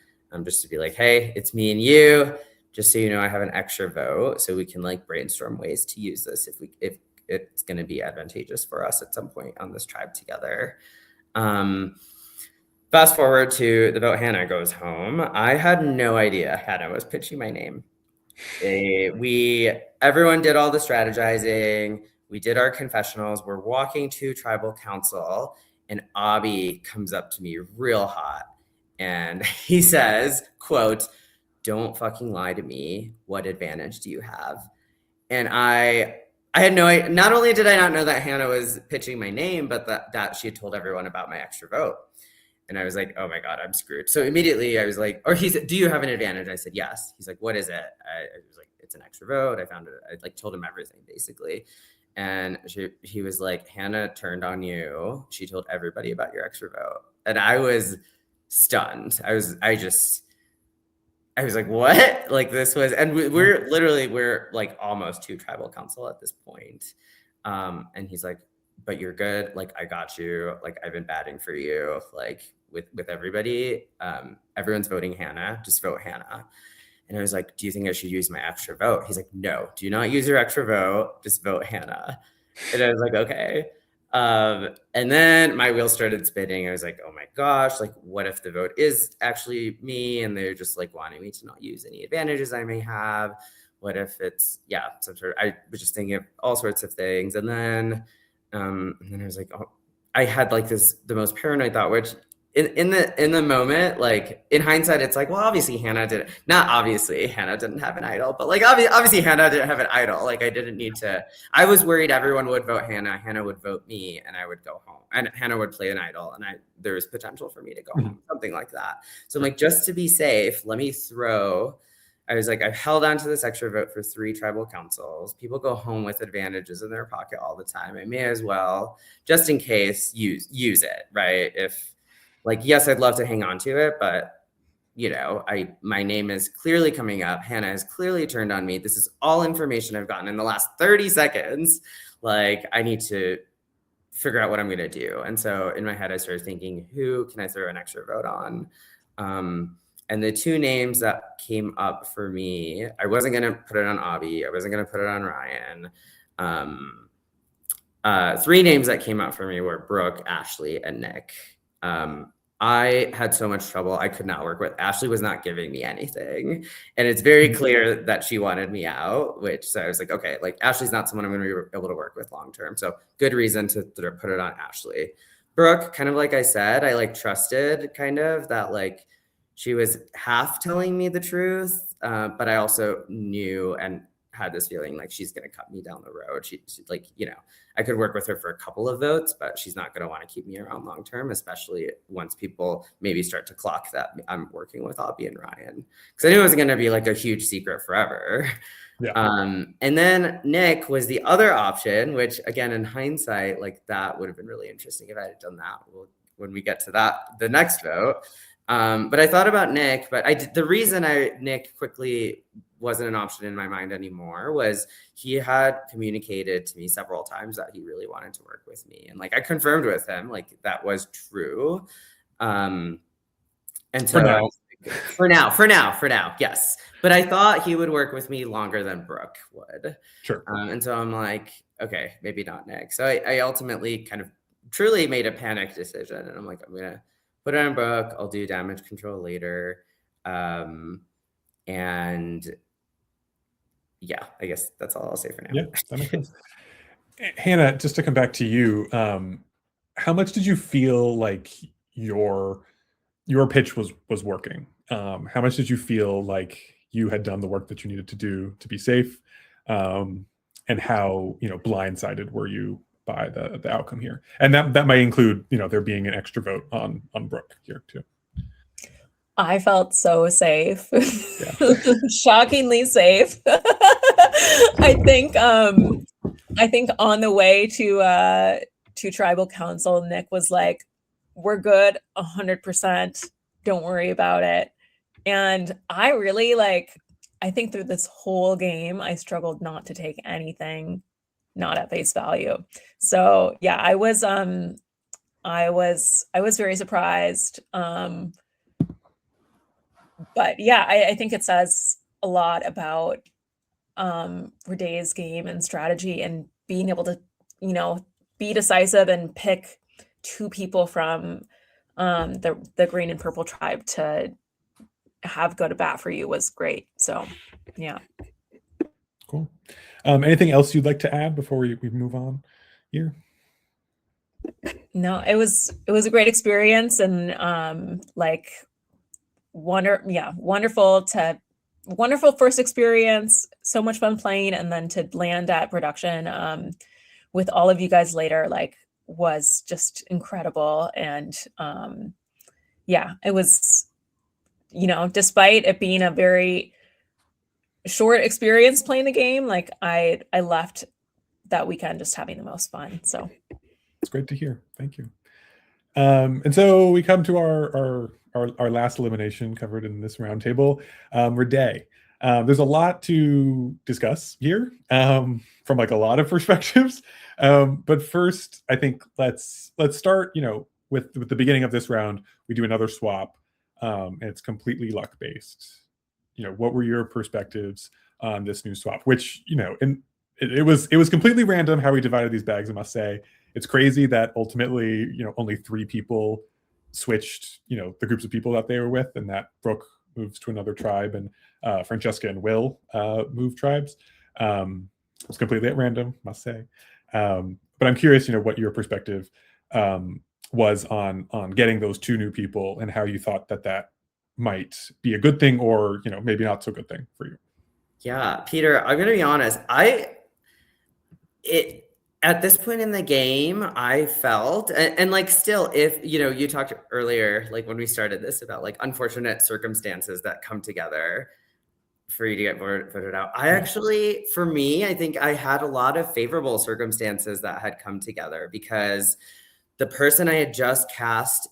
just to be like, hey, it's me and you. Just so you know, I have an extra vote, so we can like brainstorm ways to use this if it's going to be advantageous for us at some point on this tribe together. Fast forward to the vote Hannah goes home. I had no idea Hannah was pitching my name. Everyone did all the strategizing. We did our confessionals. We're walking to tribal council, and Abby comes up to me real hot, and he says, quote, "Don't fucking lie to me. What advantage do you have?" And I had no idea. Not only did I not know that Hannah was pitching my name, but that she had told everyone about my extra vote. And I was like, oh my God, I'm screwed. So immediately I was like, or he said, do you have an advantage? I said, yes. He's like, what is it? I was like, it's an extra vote. I found it. I like told him everything basically. And he was like, Hannah turned on you. She told everybody about your extra vote. And I was stunned. I was like, what? Like this was, and we're like almost to tribal council at this point. And he's like, but you're good. Like, I got you. Like, I've been batting for you. Like with everybody, everyone's voting Hannah, just vote Hannah. And I was like, do you think I should use my extra vote? He's like, no, do not use your extra vote. Just vote Hannah. And I was like, okay. And then my wheels started spinning. I was like, oh my gosh, like what if the vote is actually me and they're just like wanting me to not use any advantages I may have? What if it's, yeah, some sort of, I was just thinking of all sorts of things. And then I was like, oh, I had like the most paranoid thought, which in the moment, like in hindsight, it's like, well, obviously Hannah didn't have an idol, but like obviously Hannah didn't have an idol. Like I didn't need to, I was worried everyone would vote Hannah would vote me, and I would go home, and Hannah would play an idol, and there was potential for me to go home, something like that. So I'm like, just to be safe, I was like, I've held on to this extra vote for 3 tribal councils. People go home with advantages in their pocket all the time. I may as well, just in case, use it, right? If like, yes, I'd love to hang on to it, but you know, my name is clearly coming up. Hannah has clearly turned on me. This is all information I've gotten in the last 30 seconds. Like, I need to figure out what I'm going to do. And so in my head, I started thinking, who can I throw an extra vote on? And the two names that came up for me, I wasn't going to put it on Avi. I wasn't going to put it on Ryan. Three names that came up for me were Brooke, Ashley, and Nick. I had so much trouble. I could not work with. Ashley was not giving me anything. And it's very clear that she wanted me out, so I was like, okay, like Ashley's not someone I'm going to be able to work with long-term. So good reason to put it on Ashley. Brooke, kind of like I said, I like trusted kind of that like she was half telling me the truth, but I also knew and had this feeling like she's going to cut me down the road. She's like, I could work with her for a couple of votes, but she's not going to want to keep me around long term, especially once people maybe start to clock that I'm working with Avi and Ryan. Because I knew it wasn't going to be like a huge secret forever. Yeah. And then Nick was the other option, which again, in hindsight, like that would have been really interesting if I had done that when we get to the next vote. But I thought about Nick, but the reason Nick quickly wasn't an option in my mind anymore was he had communicated to me several times that he really wanted to work with me. And like, I confirmed with him, like that was true. And so for now, yes. But I thought he would work with me longer than Brooke would. Sure. And so I'm like, okay, maybe not Nick. So I ultimately kind of truly made a panic decision. And I'm like, I'm going to put it on Brooke. I'll do damage control later. And yeah, I guess that's all I'll say for now. Yeah, that makes sense. Hannah, just to come back to you, how much did you feel like your pitch was working? How much did you feel like you had done the work that you needed to do to be safe? And how blindsided were you by the outcome here? And that might include there being an extra vote on Brooke here too. I felt so safe. Yeah. Shockingly safe. I think on the way to tribal council, Nick was like, we're good 100%. Don't worry about it. And I really I think through this whole game, I struggled not to take anything not at face value. So yeah, I was very surprised. But yeah, I think it says a lot about Rhyday's game and strategy and being able to, be decisive and pick two people from the green and purple tribe to have go to bat for you was great. So yeah. Cool. Anything else you'd like to add before we move on here? No, it was a great experience and wonderful first experience. So much fun playing, and then to land at production with all of you guys later, was just incredible. And it was, despite it being a very short experience playing the game, I left that weekend just having the most fun. So it's great to hear. Thank you. And so we come to our last elimination covered in this roundtable, Rhiday. There's a lot to discuss here from a lot of perspectives. But first, I think let's start, with the beginning of this round. We do another swap, and it's completely luck based. What were your perspectives on this new swap? Which, and it was completely random how we divided these bags, I must say. It's crazy that ultimately, only 3 people switched, the groups of people that they were with, and that Brooke moves to another tribe, and Francesca and Will move tribes. It's completely at random, must say. But I'm curious, what your perspective was on getting those 2 new people, and how you thought that might be a good thing, or maybe not so good thing for you. Yeah, Peter, I'm gonna be honest. At this point in the game, I felt, and still, if, you talked earlier, when we started this, about unfortunate circumstances that come together for you to get voted out. For me, I think I had a lot of favorable circumstances that had come together, because the person I had just cast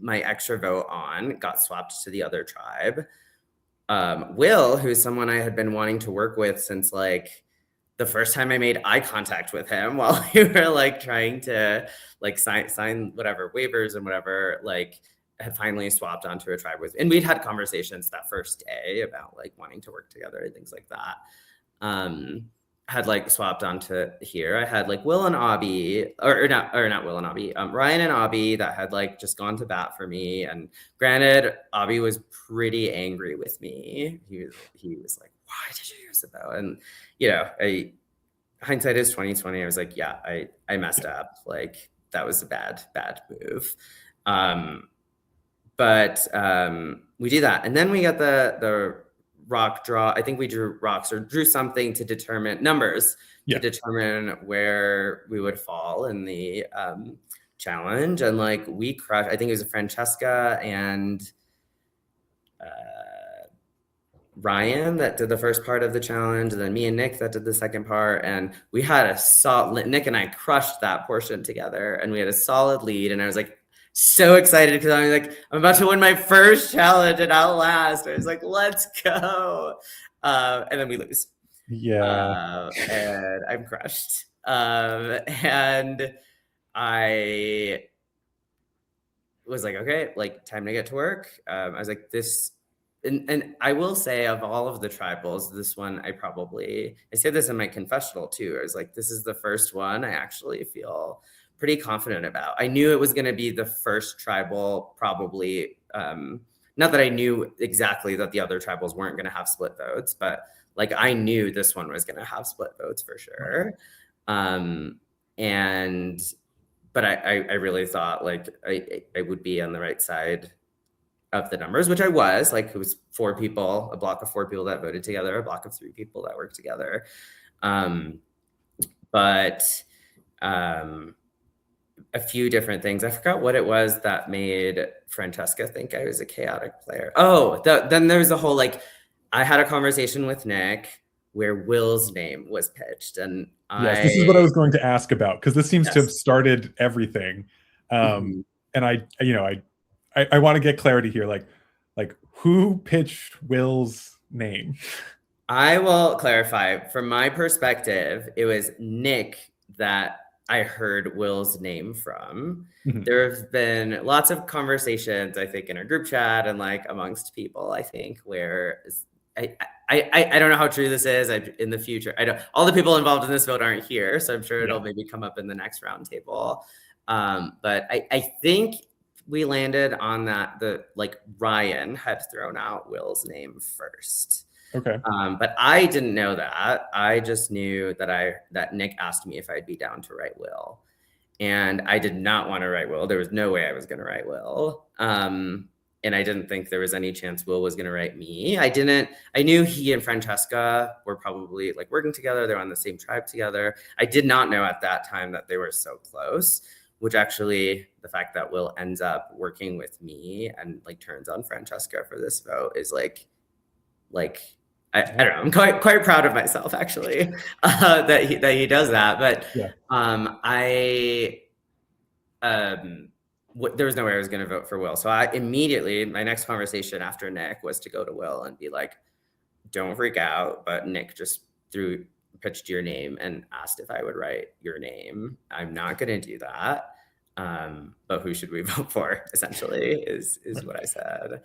my extra vote on got swapped to the other tribe. Will, who's someone I had been wanting to work with since the first time I made eye contact with him while we were like trying to like sign whatever waivers and whatever, like had finally swapped onto a tribe with, and we'd had conversations that first day about like wanting to work together and things like that. Had like swapped onto here. I had like Will and Abby, or not Will and Abby, Ryan and Abby that had like just gone to bat for me. And granted, Abby was pretty angry with me. He was like, "Why did you use it though?" And hindsight is 2020. I was like, yeah, I messed up. Like that was a bad move. But we do that, and then we got the rock draw. I think we drew rocks or drew something to determine numbers to determine where we would fall in the challenge. And like we crushed, I think it was Francesca and Ryan that did the first part of the challenge, and then me and Nick that did the second part. And we had a solid, Nick and I crushed that portion together, and we had a solid lead. And I was like, so excited because I'm like, I'm about to win my first challenge at Outlast. I was like, let's go. And then we lose. Yeah. And I'm crushed. And I was like, okay, like time to get to work. I was like, this, and I will say of all of the tribals, this one, I said this in my confessional too. I was like, this is the first one I actually feel pretty confident about. I knew it was going to be the first tribal, probably, not that I knew exactly that the other tribals weren't going to have split votes, but like I knew this one was going to have split votes for sure. But I really thought like I would be on the right side of the numbers, which I was. Like it was 4 people, a block of 4 people that voted together, a block of 3 people that worked together. But a few different things. I forgot what it was that made Francesca think I was a chaotic player. Oh, then there's a whole, like, I had a conversation with Nick where Will's name was pitched. And yes, this is what I was going to ask about, because this seems to have started everything. And I want to get clarity here. Like who pitched Will's name? I will clarify. From my perspective, it was Nick that I heard Will's name from. There have been lots of conversations, I think, in our group chat and like amongst people, I think, where I don't know how true this is. In the future, all the people involved in this vote aren't here, so I'm sure it'll maybe come up in the next roundtable. But I think we landed on that Ryan had thrown out Will's name first. Okay. But I didn't know that. I just knew that Nick asked me if I'd be down to write Will. And I did not want to write Will. There was no way I was going to write Will. And I didn't think there was any chance Will was going to write me. I knew he and Francesca were probably like working together. They're on the same tribe together. I did not know at that time that they were so close, which actually the fact that Will ends up working with me and like turns on Francesca for this vote is like, I don't know. I'm quite proud of myself actually that he does that. But there was no way I was going to vote for Will. So I immediately, my next conversation after Nick was to go to Will and be like, "Don't freak out." But Nick just pitched your name and asked if I would write your name. I'm not going to do that. But who should we vote for? Essentially, is what I said.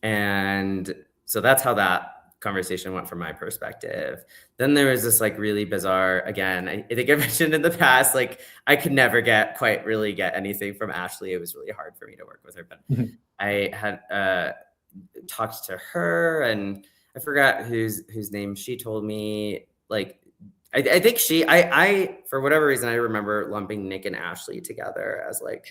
And so that's how that conversation went from my perspective. Then there was this like really bizarre, again, I think I mentioned in the past, like I could never quite really get anything from Ashley. It was really hard for me to work with her, but I had talked to her and I forgot whose name she told me. Like, I think I for whatever reason, I remember lumping Nick and Ashley together as like,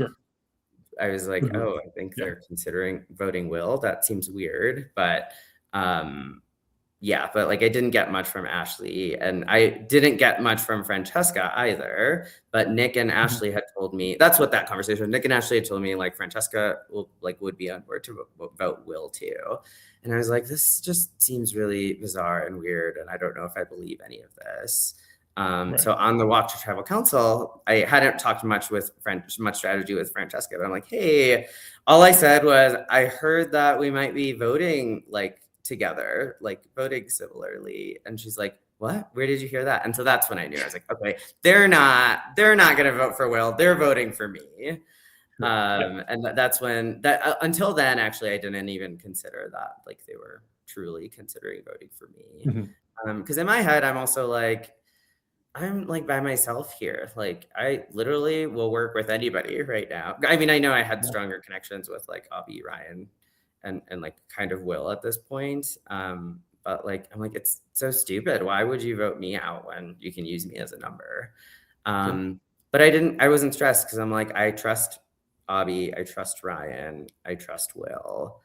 I was like, oh, I think they're considering voting Will. That seems weird, but but like I didn't get much from Ashley and I didn't get much from Francesca either, but Nick and Ashley had told me, that's what that conversation, Nick and Ashley had told me like Francesca would be on board to vote Will too. And I was like, this just seems really bizarre and weird. And I don't know if I believe any of this. So on the walk to tribal council, I hadn't talked much strategy with Francesca, but I'm like, hey, all I said was, I heard that we might be voting like together, like voting similarly. And she's like, what? Where did you hear that? And so that's when I knew. I was like, okay, they're not going to vote for Will. They're voting for me. And that's when until then, actually, I didn't even consider that, like, they were truly considering voting for me. Because in my head, I'm also like, I'm like by myself here. Like, I literally will work with anybody right now. I mean, I know I had stronger connections with like Abby, Ryan, and like kind of Will at this point. But like, I'm like, it's so stupid. Why would you vote me out when you can use me as a number? But I wasn't stressed because I'm like, I trust Abby, I trust Ryan, I trust Will.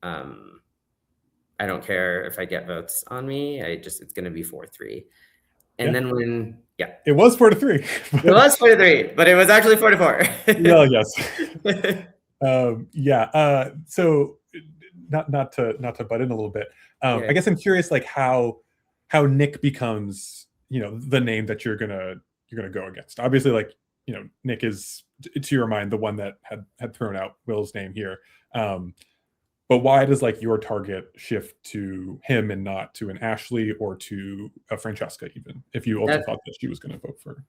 I don't care if I get votes on me. It's going to be 4-3. And then when, it was 4-3. It was 4-3, but it was actually 4-4. Well, yes. So not to butt in a little bit. I guess I'm curious, like how Nick becomes, the name that you're gonna go against. Obviously, like, Nick is, to your mind, the one that had thrown out Will's name here. But why does like your target shift to him and not to an Ashley or to a Francesca, even if you also thought that she was going to vote for?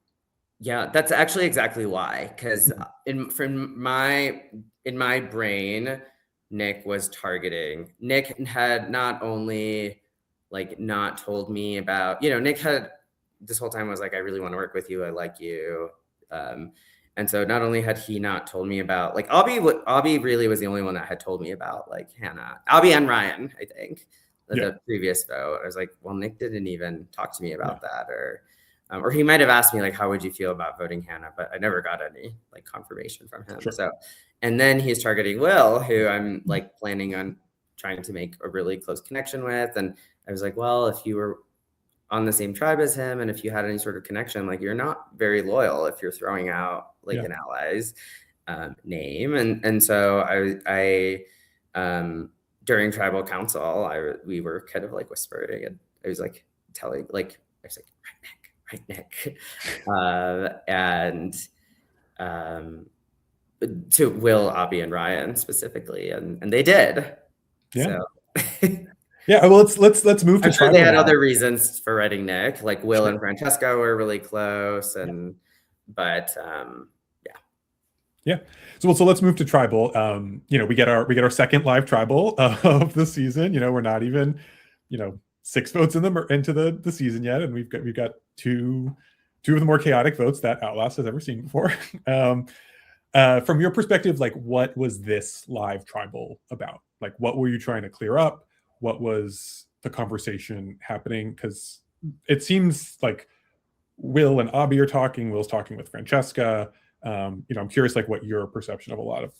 Yeah, that's actually exactly why. Because in my brain, Nick was targeting. Nick had not only like not told me about, Nick had this whole time was like, I really want to work with you. I like you. And so not only had he not told me about, like, Abby really was the only one that had told me about like Hannah, Abby and Ryan, I think, the previous vote. I was like, well, Nick didn't even talk to me about that, or he might have asked me like, how would you feel about voting Hannah? But I never got any like confirmation from him. Sure. So, and then he's targeting Will, who I'm like planning on trying to make a really close connection with. And I was like, well, if you were on the same tribe as him, and if you had any sort of connection, like, you're not very loyal if you're throwing out like an ally's name. And so I during tribal council, we were kind of like whispering, and I was like telling, like, I was like, right Nick, and to Will, Abby, and Ryan specifically, and they did. So. Yeah, well, let's move to. I'm sure they had other reasons for writing Nick, like Will and Francesca were really close, but So let's move to tribal. We get our second live tribal of the season. We're not even 6 votes into the season yet, and we've got two of the more chaotic votes that Outlast has ever seen before. From your perspective, like, what was this live tribal about? Like, what were you trying to clear up? What was the conversation happening? Because it seems like Will and Abby are talking. Will's talking with Francesca. I'm curious, like, what your perception of a lot of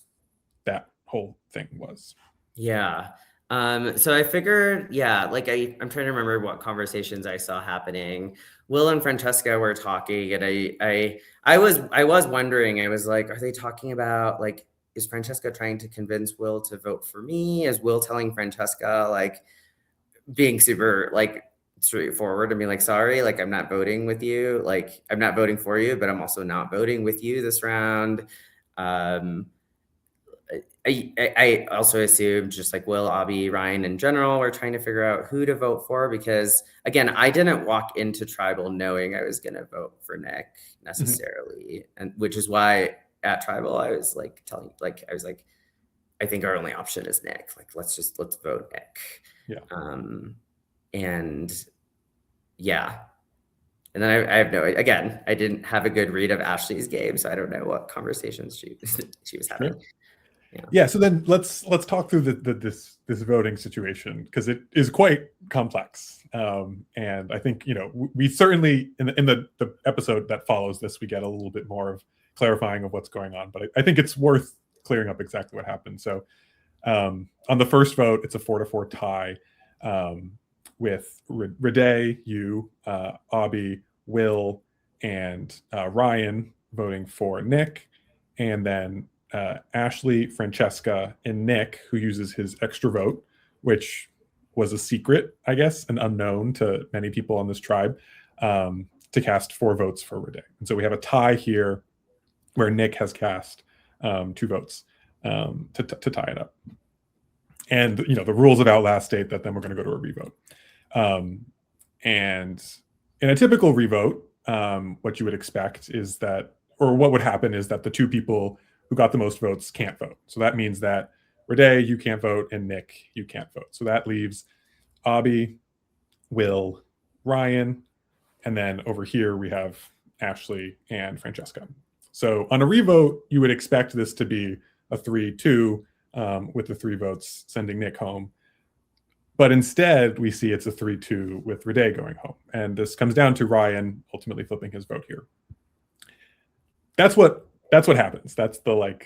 that whole thing was. Yeah. So I figured, like, I'm trying to remember what conversations I saw happening. Will and Francesca were talking, and I was wondering, I was like, are they talking about, like, is Francesca trying to convince Will to vote for me? Is Will telling Francesca, like, being super like straightforward and being like, sorry, like, I'm not voting with you. Like, I'm not voting for you, but I'm also not voting with you this round. I also assumed just like Will, Abby, Ryan in general were trying to figure out who to vote for, because again, I didn't walk into tribal knowing I was going to vote for Nick necessarily. And which is why at tribal, I was like I think our only option is Nick. Like, let's vote Nick. And then I have again, I didn't have a good read of Ashley's game, so I don't know what conversations she was having. So then let's talk through this voting situation, because it is quite complex. And I think, we certainly in the episode that follows this, we get a little bit more of clarifying of what's going on, but I think it's worth clearing up exactly what happened. So on the first vote, it's a 4-4 tie, with Rhiday, you, Abby, Will, and Ryan voting for Nick, and then Ashley, Francesca, and Nick, who uses his extra vote, which was a secret, I guess, and unknown to many people on this tribe, to cast 4 votes for Rhiday. And so we have a tie here where Nick has cast 2 votes to tie it up. And the rules of Outlast state that then we're going to go to a revote. And in a typical revote, what you would expect is that, or what would happen is that the two people who got the most votes can't vote. So that means that Rhiday, you can't vote, and Nick, you can't vote. So that leaves Abby, Will, Ryan, and then over here we have Ashley and Francesca. So on a revote, you would expect this to be a 3-2 with the 3 votes sending Nick home. But instead, we see it's a 3-2 with Rhiday going home. And this comes down to Ryan ultimately flipping his vote here. That's what happens. That's the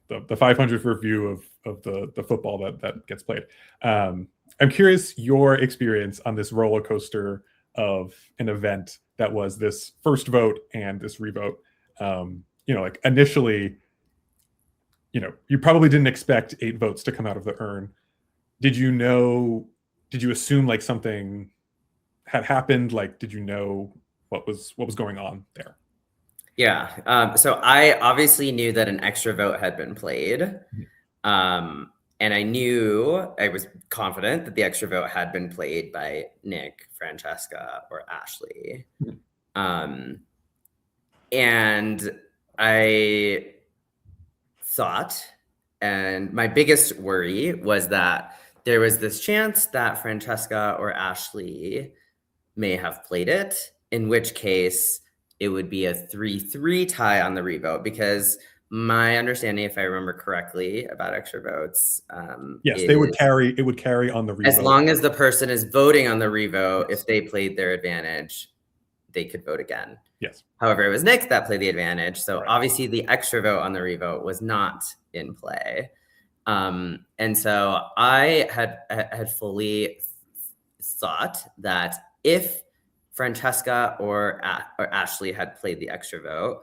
500th view of the football that gets played. I'm curious your experience on this roller coaster of an event that was this first vote and this revote. Like initially, you probably didn't expect 8 votes to come out of the urn. Did you assume like something had happened? Like, did you know what was going on there? Yeah. So I obviously knew that an extra vote had been played. And I was confident that the extra vote had been played by Nick, Francesca, or Ashley. And I thought, and my biggest worry was that there was this chance that Francesca or Ashley may have played it, in which case it would be a 3-3 tie on the revote, because my understanding, if I remember correctly, about extra votes, yes, it would carry on the revote. As long as the person is voting on the revote, if they played their advantage, they could vote again. Yes. However, it was Nick that played the advantage, so obviously the extra vote on the revote was not in play. And so I had fully thought that if Francesca or Ashley had played the extra vote,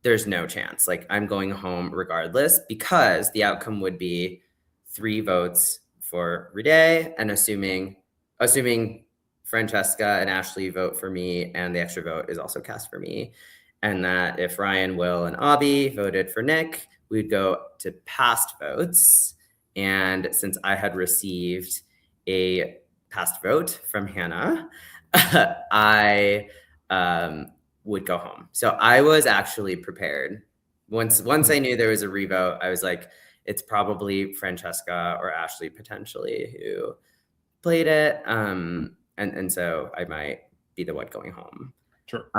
there's no chance. Like, I'm going home regardless, because the outcome would be 3 votes for Rhiday, and assuming Francesca and Ashley vote for me and the extra vote is also cast for me, and that if Ryan, Will, and Abby voted for Nick, we'd go to past votes. And since I had received a past vote from Hannah, I would go home. So I was actually prepared. Once I knew there was a revote, I was like, it's probably Francesca or Ashley potentially who played it. And so I might be the one going home. Sure.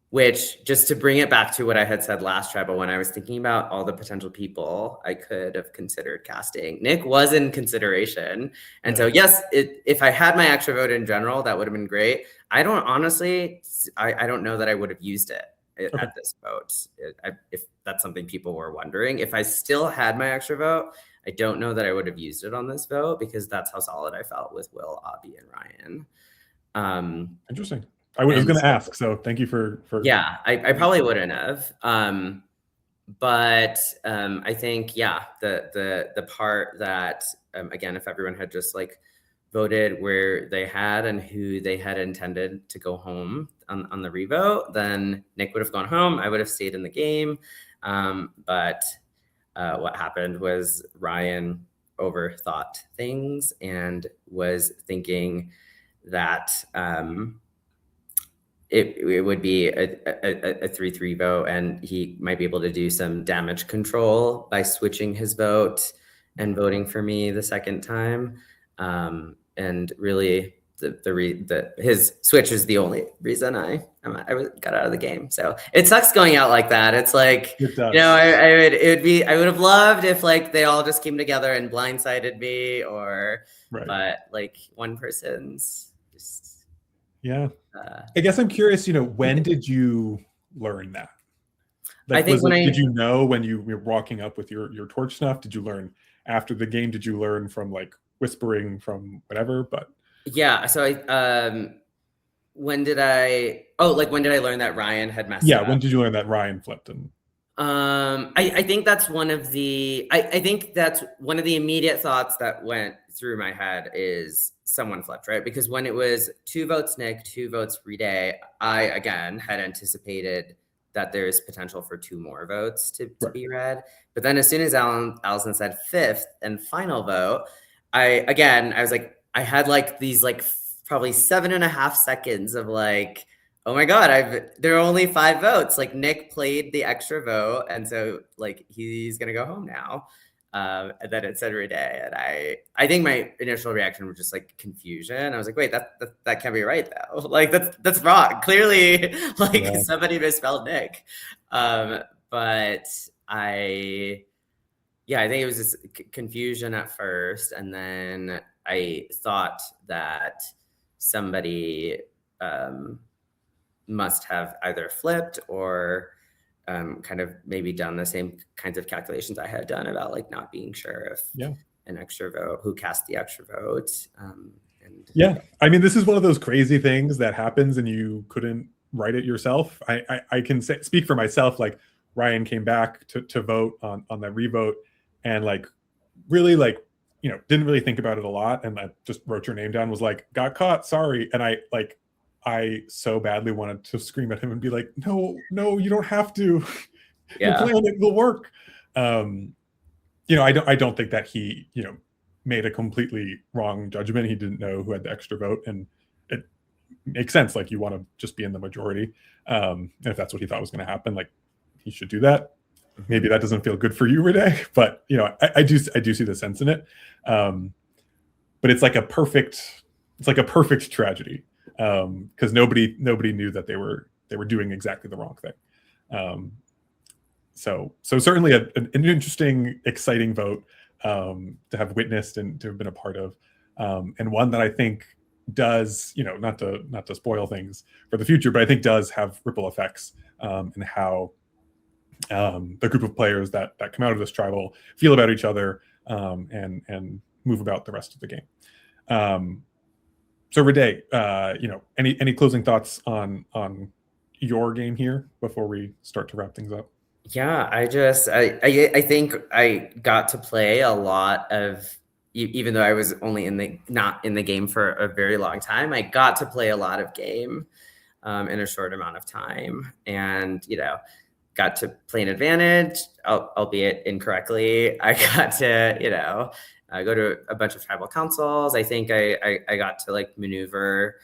Which, just to bring it back to what I had said last tribal, when I was thinking about all the potential people I could have considered casting, Nick was in consideration. And so, yes, if I had my extra vote in general, that would have been great. I don't know that I would have used it at this vote. If that's something people were wondering. If I still had my extra vote, I don't know that I would have used it on this vote, because that's how solid I felt with Will, Abby, and Ryan. Interesting. I was going to ask, so thank you for. Yeah, I probably wouldn't have. But I think, the part that, again, if everyone had just like voted where they had and who they had intended to go home on the revote, then Nick would have gone home. I would have stayed in the game. But what happened was Ryan overthought things and was thinking that it would be a 3-3 vote, and he might be able to do some damage control by switching his vote and voting for me the second time. And really, his switch is the only reason I got out of the game. So it sucks going out like that. It's like, I would have loved if like they all just came together and blindsided me, but like one person's just. Yeah. I guess I'm curious, when did you learn that? Like, did you know when you were walking up with your torch snuff? Did you learn after the game? Did you learn from like whispering from whatever? But yeah, so when did I learn that Ryan had messed up? When did you learn that Ryan flipped? And I think that's one of the immediate thoughts that went through my head is someone flipped, right? Because when it was 2 votes Nick, 2 votes Rhiday, I again had anticipated that there's potential for 2 more votes to be read. But then as soon as Allison said 5th and final vote, I was like, I had like these like probably 7.5 seconds of like, oh my God, there are only 5 votes. Like Nick played the extra vote. And so like, he's going to go home now. And then it said Rhiday, and I think my initial reaction was just like confusion. I was like, wait, that can't be right though. Like that's wrong. Clearly, like somebody misspelled Nick. But I think it was just confusion at first, and then I thought that somebody must have either flipped or kind of maybe done the same kinds of calculations I had done about like not being sure if an extra vote, who cast the extra vote. I mean, this is one of those crazy things that happens and you couldn't write it yourself. I can speak for myself. Like Ryan came back to vote on that revote, and like really like, you know, didn't really think about it a lot, and I just wrote your name down, was like, got caught, sorry. And I so badly wanted to scream at him and be like, no, you don't have to. Your plan, it will work. You know, I don't think that he, you know, made a completely wrong judgment. He didn't know who had the extra vote, and it makes sense. Like, you want to just be in the majority. And if that's what he thought was going to happen, like, he should do that. Maybe that doesn't feel good for you, Rhiday, but you know, I do see the sense in it. But it's like a perfect tragedy. Because nobody knew that they were doing exactly the wrong thing. So certainly an interesting, exciting vote to have witnessed and to have been a part of, and one that I think does, you know, not to spoil things for the future, but I think does have ripple effects in how the group of players that come out of this tribal feel about each other, and move about the rest of the game. So Rhiday, you know, any closing thoughts on your game here before we start to wrap things up? Yeah, I think I got to play a lot of, even though I was only not in the game for a very long time, I got to play a lot of game in a short amount of time, and you know, got to play an advantage, albeit incorrectly. I got to, you know, go to a bunch of tribal councils. I think I got to like maneuver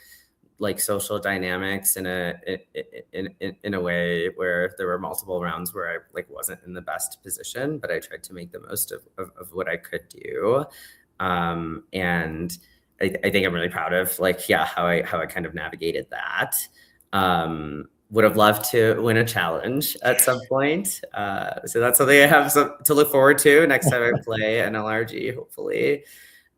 like social dynamics in a way where there were multiple rounds where I like wasn't in the best position, but I tried to make the most of what I could do. And I think I'm really proud of like, how I kind of navigated that. Would have loved to win a challenge at some point. So that's something I have to look forward to next time I play an LRG, hopefully.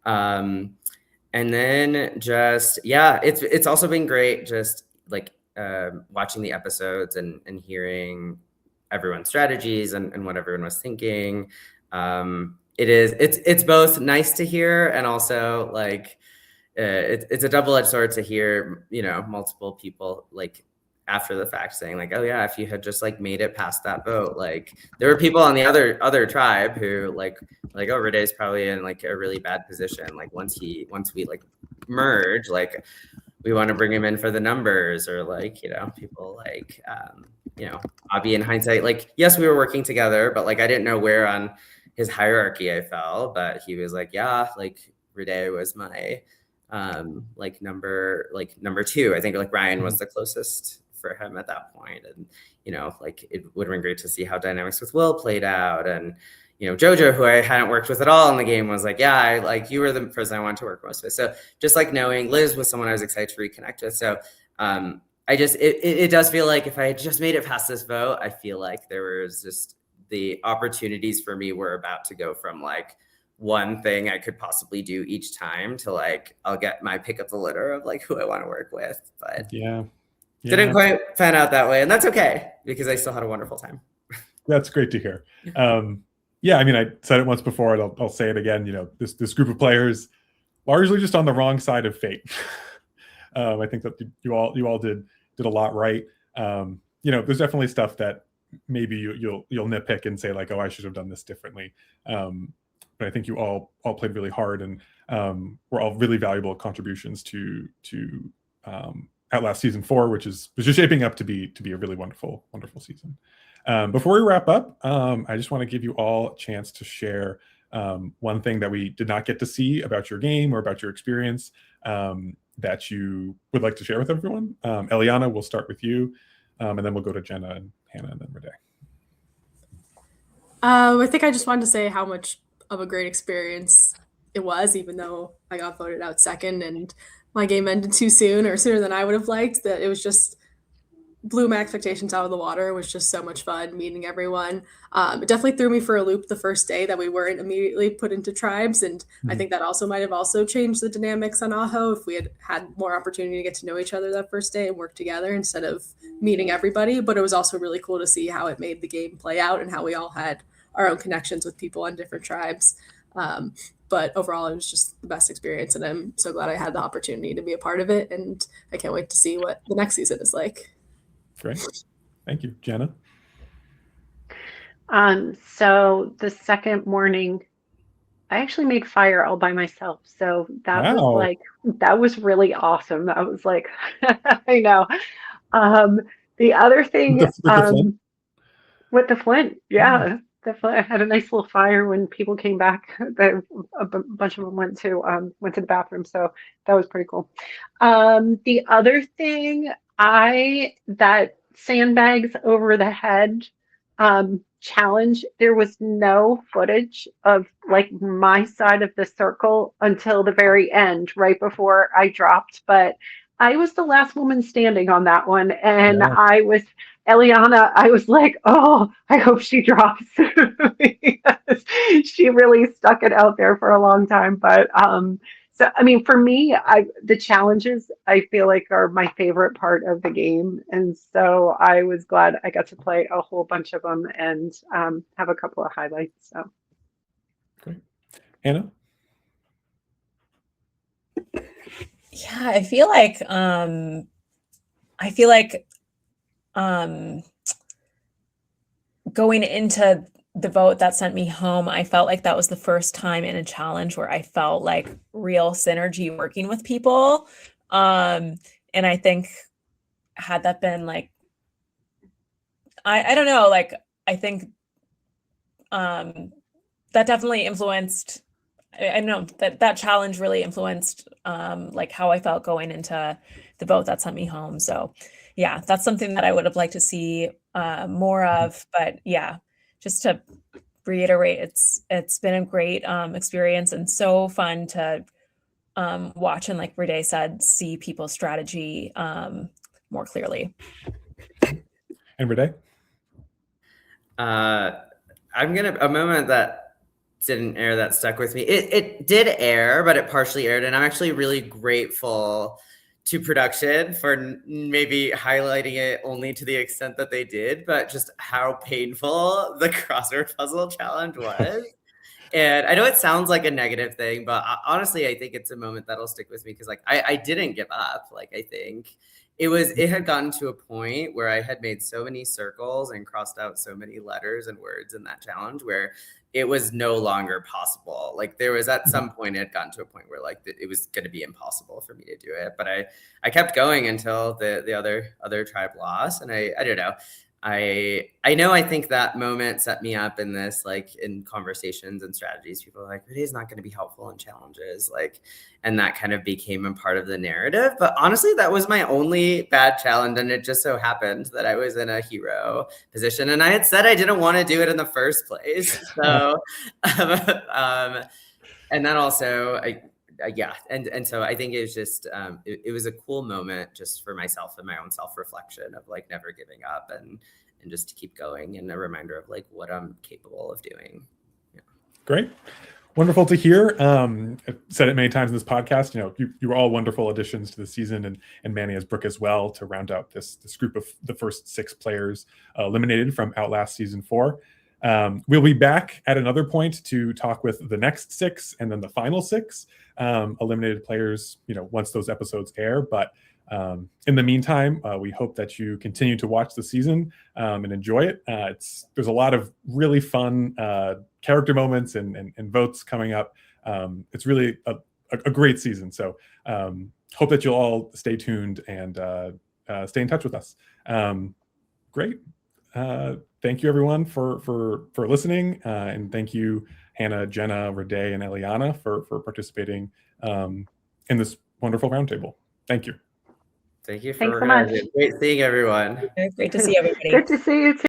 And then just, it's also been great just like watching the episodes and hearing everyone's strategies and what everyone was thinking. It's both nice to hear and also like, it's a double-edged sword to hear, you know, multiple people like after the fact saying like, oh yeah, if you had just like made it past that vote, like there were people on the other tribe who like, oh, Rhyday's probably in like a really bad position. Like once we like merge, like we want to bring him in for the numbers, or like, you know, people like, you know, Abby in hindsight, like, yes, we were working together, but like, I didn't know where on his hierarchy I fell, but he was like, yeah, like Rhiday was my, like number 2. I think like Ryan was the closest for him at that point. And, you know, like it would have been great to see how dynamics with Will played out. And, you know, Jojo, who I hadn't worked with at all in the game, was like, yeah, you were the person I wanted to work most with. So just like knowing Liz was someone I was excited to reconnect with. So it does feel like if I had just made it past this vote, I feel like there was just the opportunities for me were about to go from like one thing I could possibly do each time to like, I'll get my pick up the litter of like who I want to work with. But didn't quite pan out that way. And that's okay, because I still had a wonderful time. That's great to hear. I mean, I said it once before, and I'll say it again. You know, this group of players largely just on the wrong side of fate. I think that you all did a lot right. You know, there's definitely stuff that maybe you'll nitpick and say like, oh, I should have done this differently. But I think you all played really hard, and were all really valuable contributions to Outlast season 4, which is shaping up to be a really wonderful season. Before we wrap up, I just want to give you all a chance to share one thing that we did not get to see about your game or about your experience that you would like to share with everyone. Eliana, we'll start with you, and then we'll go to Jenna and Hannah and then Rhiday. I think I just wanted to say how much of a great experience it was, even though I got voted out second and my game ended too soon or sooner than I would have liked. That it was just blew my expectations out of the water. It was just so much fun meeting everyone. It definitely threw me for a loop the first day that we weren't immediately put into tribes. And I think that also might have also changed the dynamics on Aho if we had more opportunity to get to know each other that first day and work together instead of meeting everybody. But it was also really cool to see how it made the game play out and how we all had our own connections with people on different tribes. But overall, it was just the best experience. And I'm so glad I had the opportunity to be a part of it. And I can't wait to see what the next season is like. Great. Thank you. Jenna? So the second morning, I actually made fire all by myself. So that was like, that was really awesome. That was like, I know. The other thing, with the flint, yeah. Definitely, I had a nice little fire when people came back. A bunch of them went to the bathroom, so that was pretty cool. The other thing, that sandbags over the head challenge. There was no footage of like my side of the circle until the very end, right before I dropped. But I was the last woman standing on that one, and I was. Eliana, I was like, oh, I hope she drops because she really stuck it out there for a long time. But so I mean, for me, the challenges I feel like are my favorite part of the game, and so I was glad I got to play a whole bunch of them and have a couple of highlights. So, great, Hannah. Yeah, I feel like going into the vote that sent me home, I felt like that was the first time in a challenge where I felt like real synergy working with people. And I think had that been like, I don't know, like, I think that definitely influenced, I don't know, that challenge really influenced like how I felt going into the vote that sent me home. So yeah, that's something that I would have liked to see more of. But yeah, just to reiterate, it's been a great experience and so fun to watch and, like Rhiday said, see people's strategy more clearly. And Rhiday? A moment that didn't air that stuck with me. It did air, but it partially aired, and I'm actually really grateful to production for maybe highlighting it only to the extent that they did, but just how painful the crossword puzzle challenge was. And I know it sounds like a negative thing, but honestly, I think it's a moment that'll stick with me because like I didn't give up. Like I think it had gotten to a point where I had made so many circles and crossed out so many letters and words in that challenge where it was no longer possible. Like there was at some point, it had gotten to a point where like it was going to be impossible for me to do it. But I kept going until the other tribe lost. And I don't know. I think that moment set me up in this, like in conversations and strategies, people are like, Rhyday's not going to be helpful in challenges. Like, and that kind of became a part of the narrative. But honestly, that was my only bad challenge. And it just so happened that I was in a hero position and I had said I didn't want to do it in the first place. So, and then also yeah. And so I think it was just, it was a cool moment just for myself and my own self-reflection of like never giving up and just to keep going and a reminder of like what I'm capable of doing. Yeah. Great. Wonderful to hear. I've said it many times in this podcast, you were all wonderful additions to the season and Mannie as Brooke as well to round out this group of the first 6 players eliminated from Outlast Season 4. We'll be back at another point to talk with the next 6 and then the final 6 eliminated players, once those episodes air. But in the meantime, we hope that you continue to watch the season and enjoy it. There's a lot of really fun character moments and votes coming up. It's really a great season. So hope that you'll all stay tuned and stay in touch with us. Great. Thank you everyone for listening, and thank you Hannah, Jenna, Rhiday, and Eliana for participating in this wonderful roundtable. Thank you. Thank you Thanks for so much. having me. Great seeing everyone. Great to see everybody. Good to see you too.